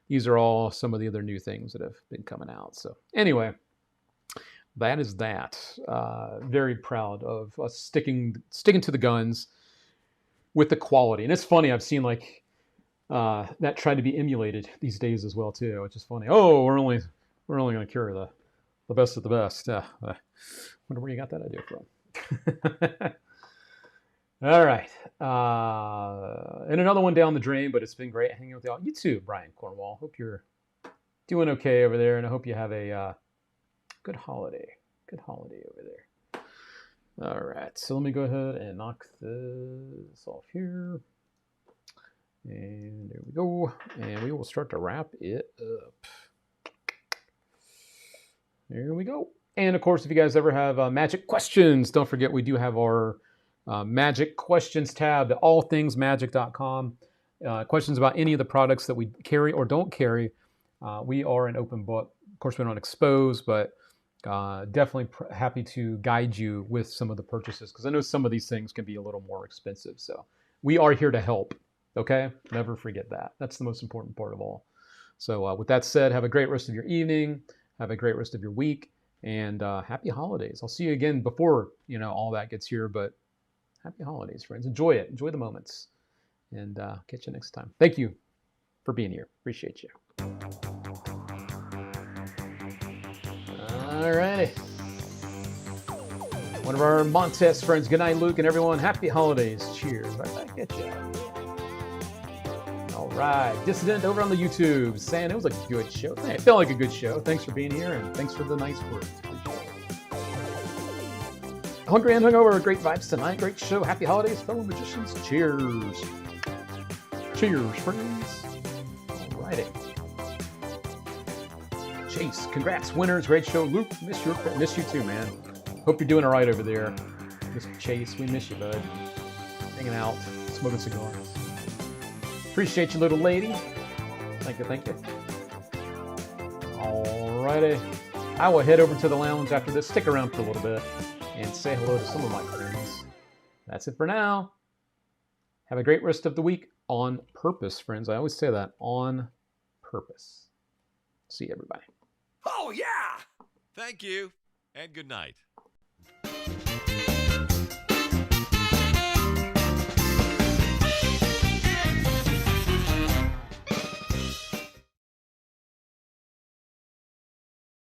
these are all some of the other new things that have been coming out. So anyway, that is that. Very proud of us sticking to the guns with the quality. And it's funny, I've seen like that tried to be emulated these days as well too, which is funny. Oh, we're only going to carry the best of the best. Wonder where you got that idea from. All right. And another one down the drain, but it's been great hanging with y'all. You too, Brian Cornwall. Hope you're doing okay over there, and I hope you have a good holiday. Good holiday over there. All right. So let me go ahead and knock this off here. And there we go. And we will start to wrap it up. There we go. And of course, if you guys ever have magic questions, don't forget we do have our magic questions tab at allthingsmagic.com. Questions about any of the products that we carry or don't carry. We are an open book. Of course, we don't expose, but definitely happy to guide you with some of the purchases, because I know some of these things can be a little more expensive. So we are here to help. Okay? Never forget that. That's the most important part of all. So with that said, have a great rest of your evening. Have a great rest of your week. And happy holidays. I'll see you again before, all that gets here. But happy holidays, friends. Enjoy it. Enjoy the moments. And catch you next time. Thank you for being here. Appreciate you. All righty. One of our Montez friends. Good night, Luke, and everyone. Happy holidays. Cheers. Right back at you. All right. Dissident over on the YouTube saying it was a good show. Hey, it felt like a good show. Thanks for being here, and thanks for the nice words. Hungry and hungover. Great vibes tonight. Great show. Happy holidays, fellow magicians. Cheers. Cheers, friends. All righty. Chase, congrats, winners. Great show. Luke, miss you too, man. Hope you're doing all right over there. Mr. Chase, we miss you, bud. Hanging out, smoking cigars. Appreciate you, little lady. Thank you, thank you. All righty. I will head over to the lounge after this. Stick around for a little bit and say hello to some of my friends. That's it for now. Have a great rest of the week on purpose, friends. I always say that, on purpose. See you, everybody. Oh, yeah! Thank you, and good night.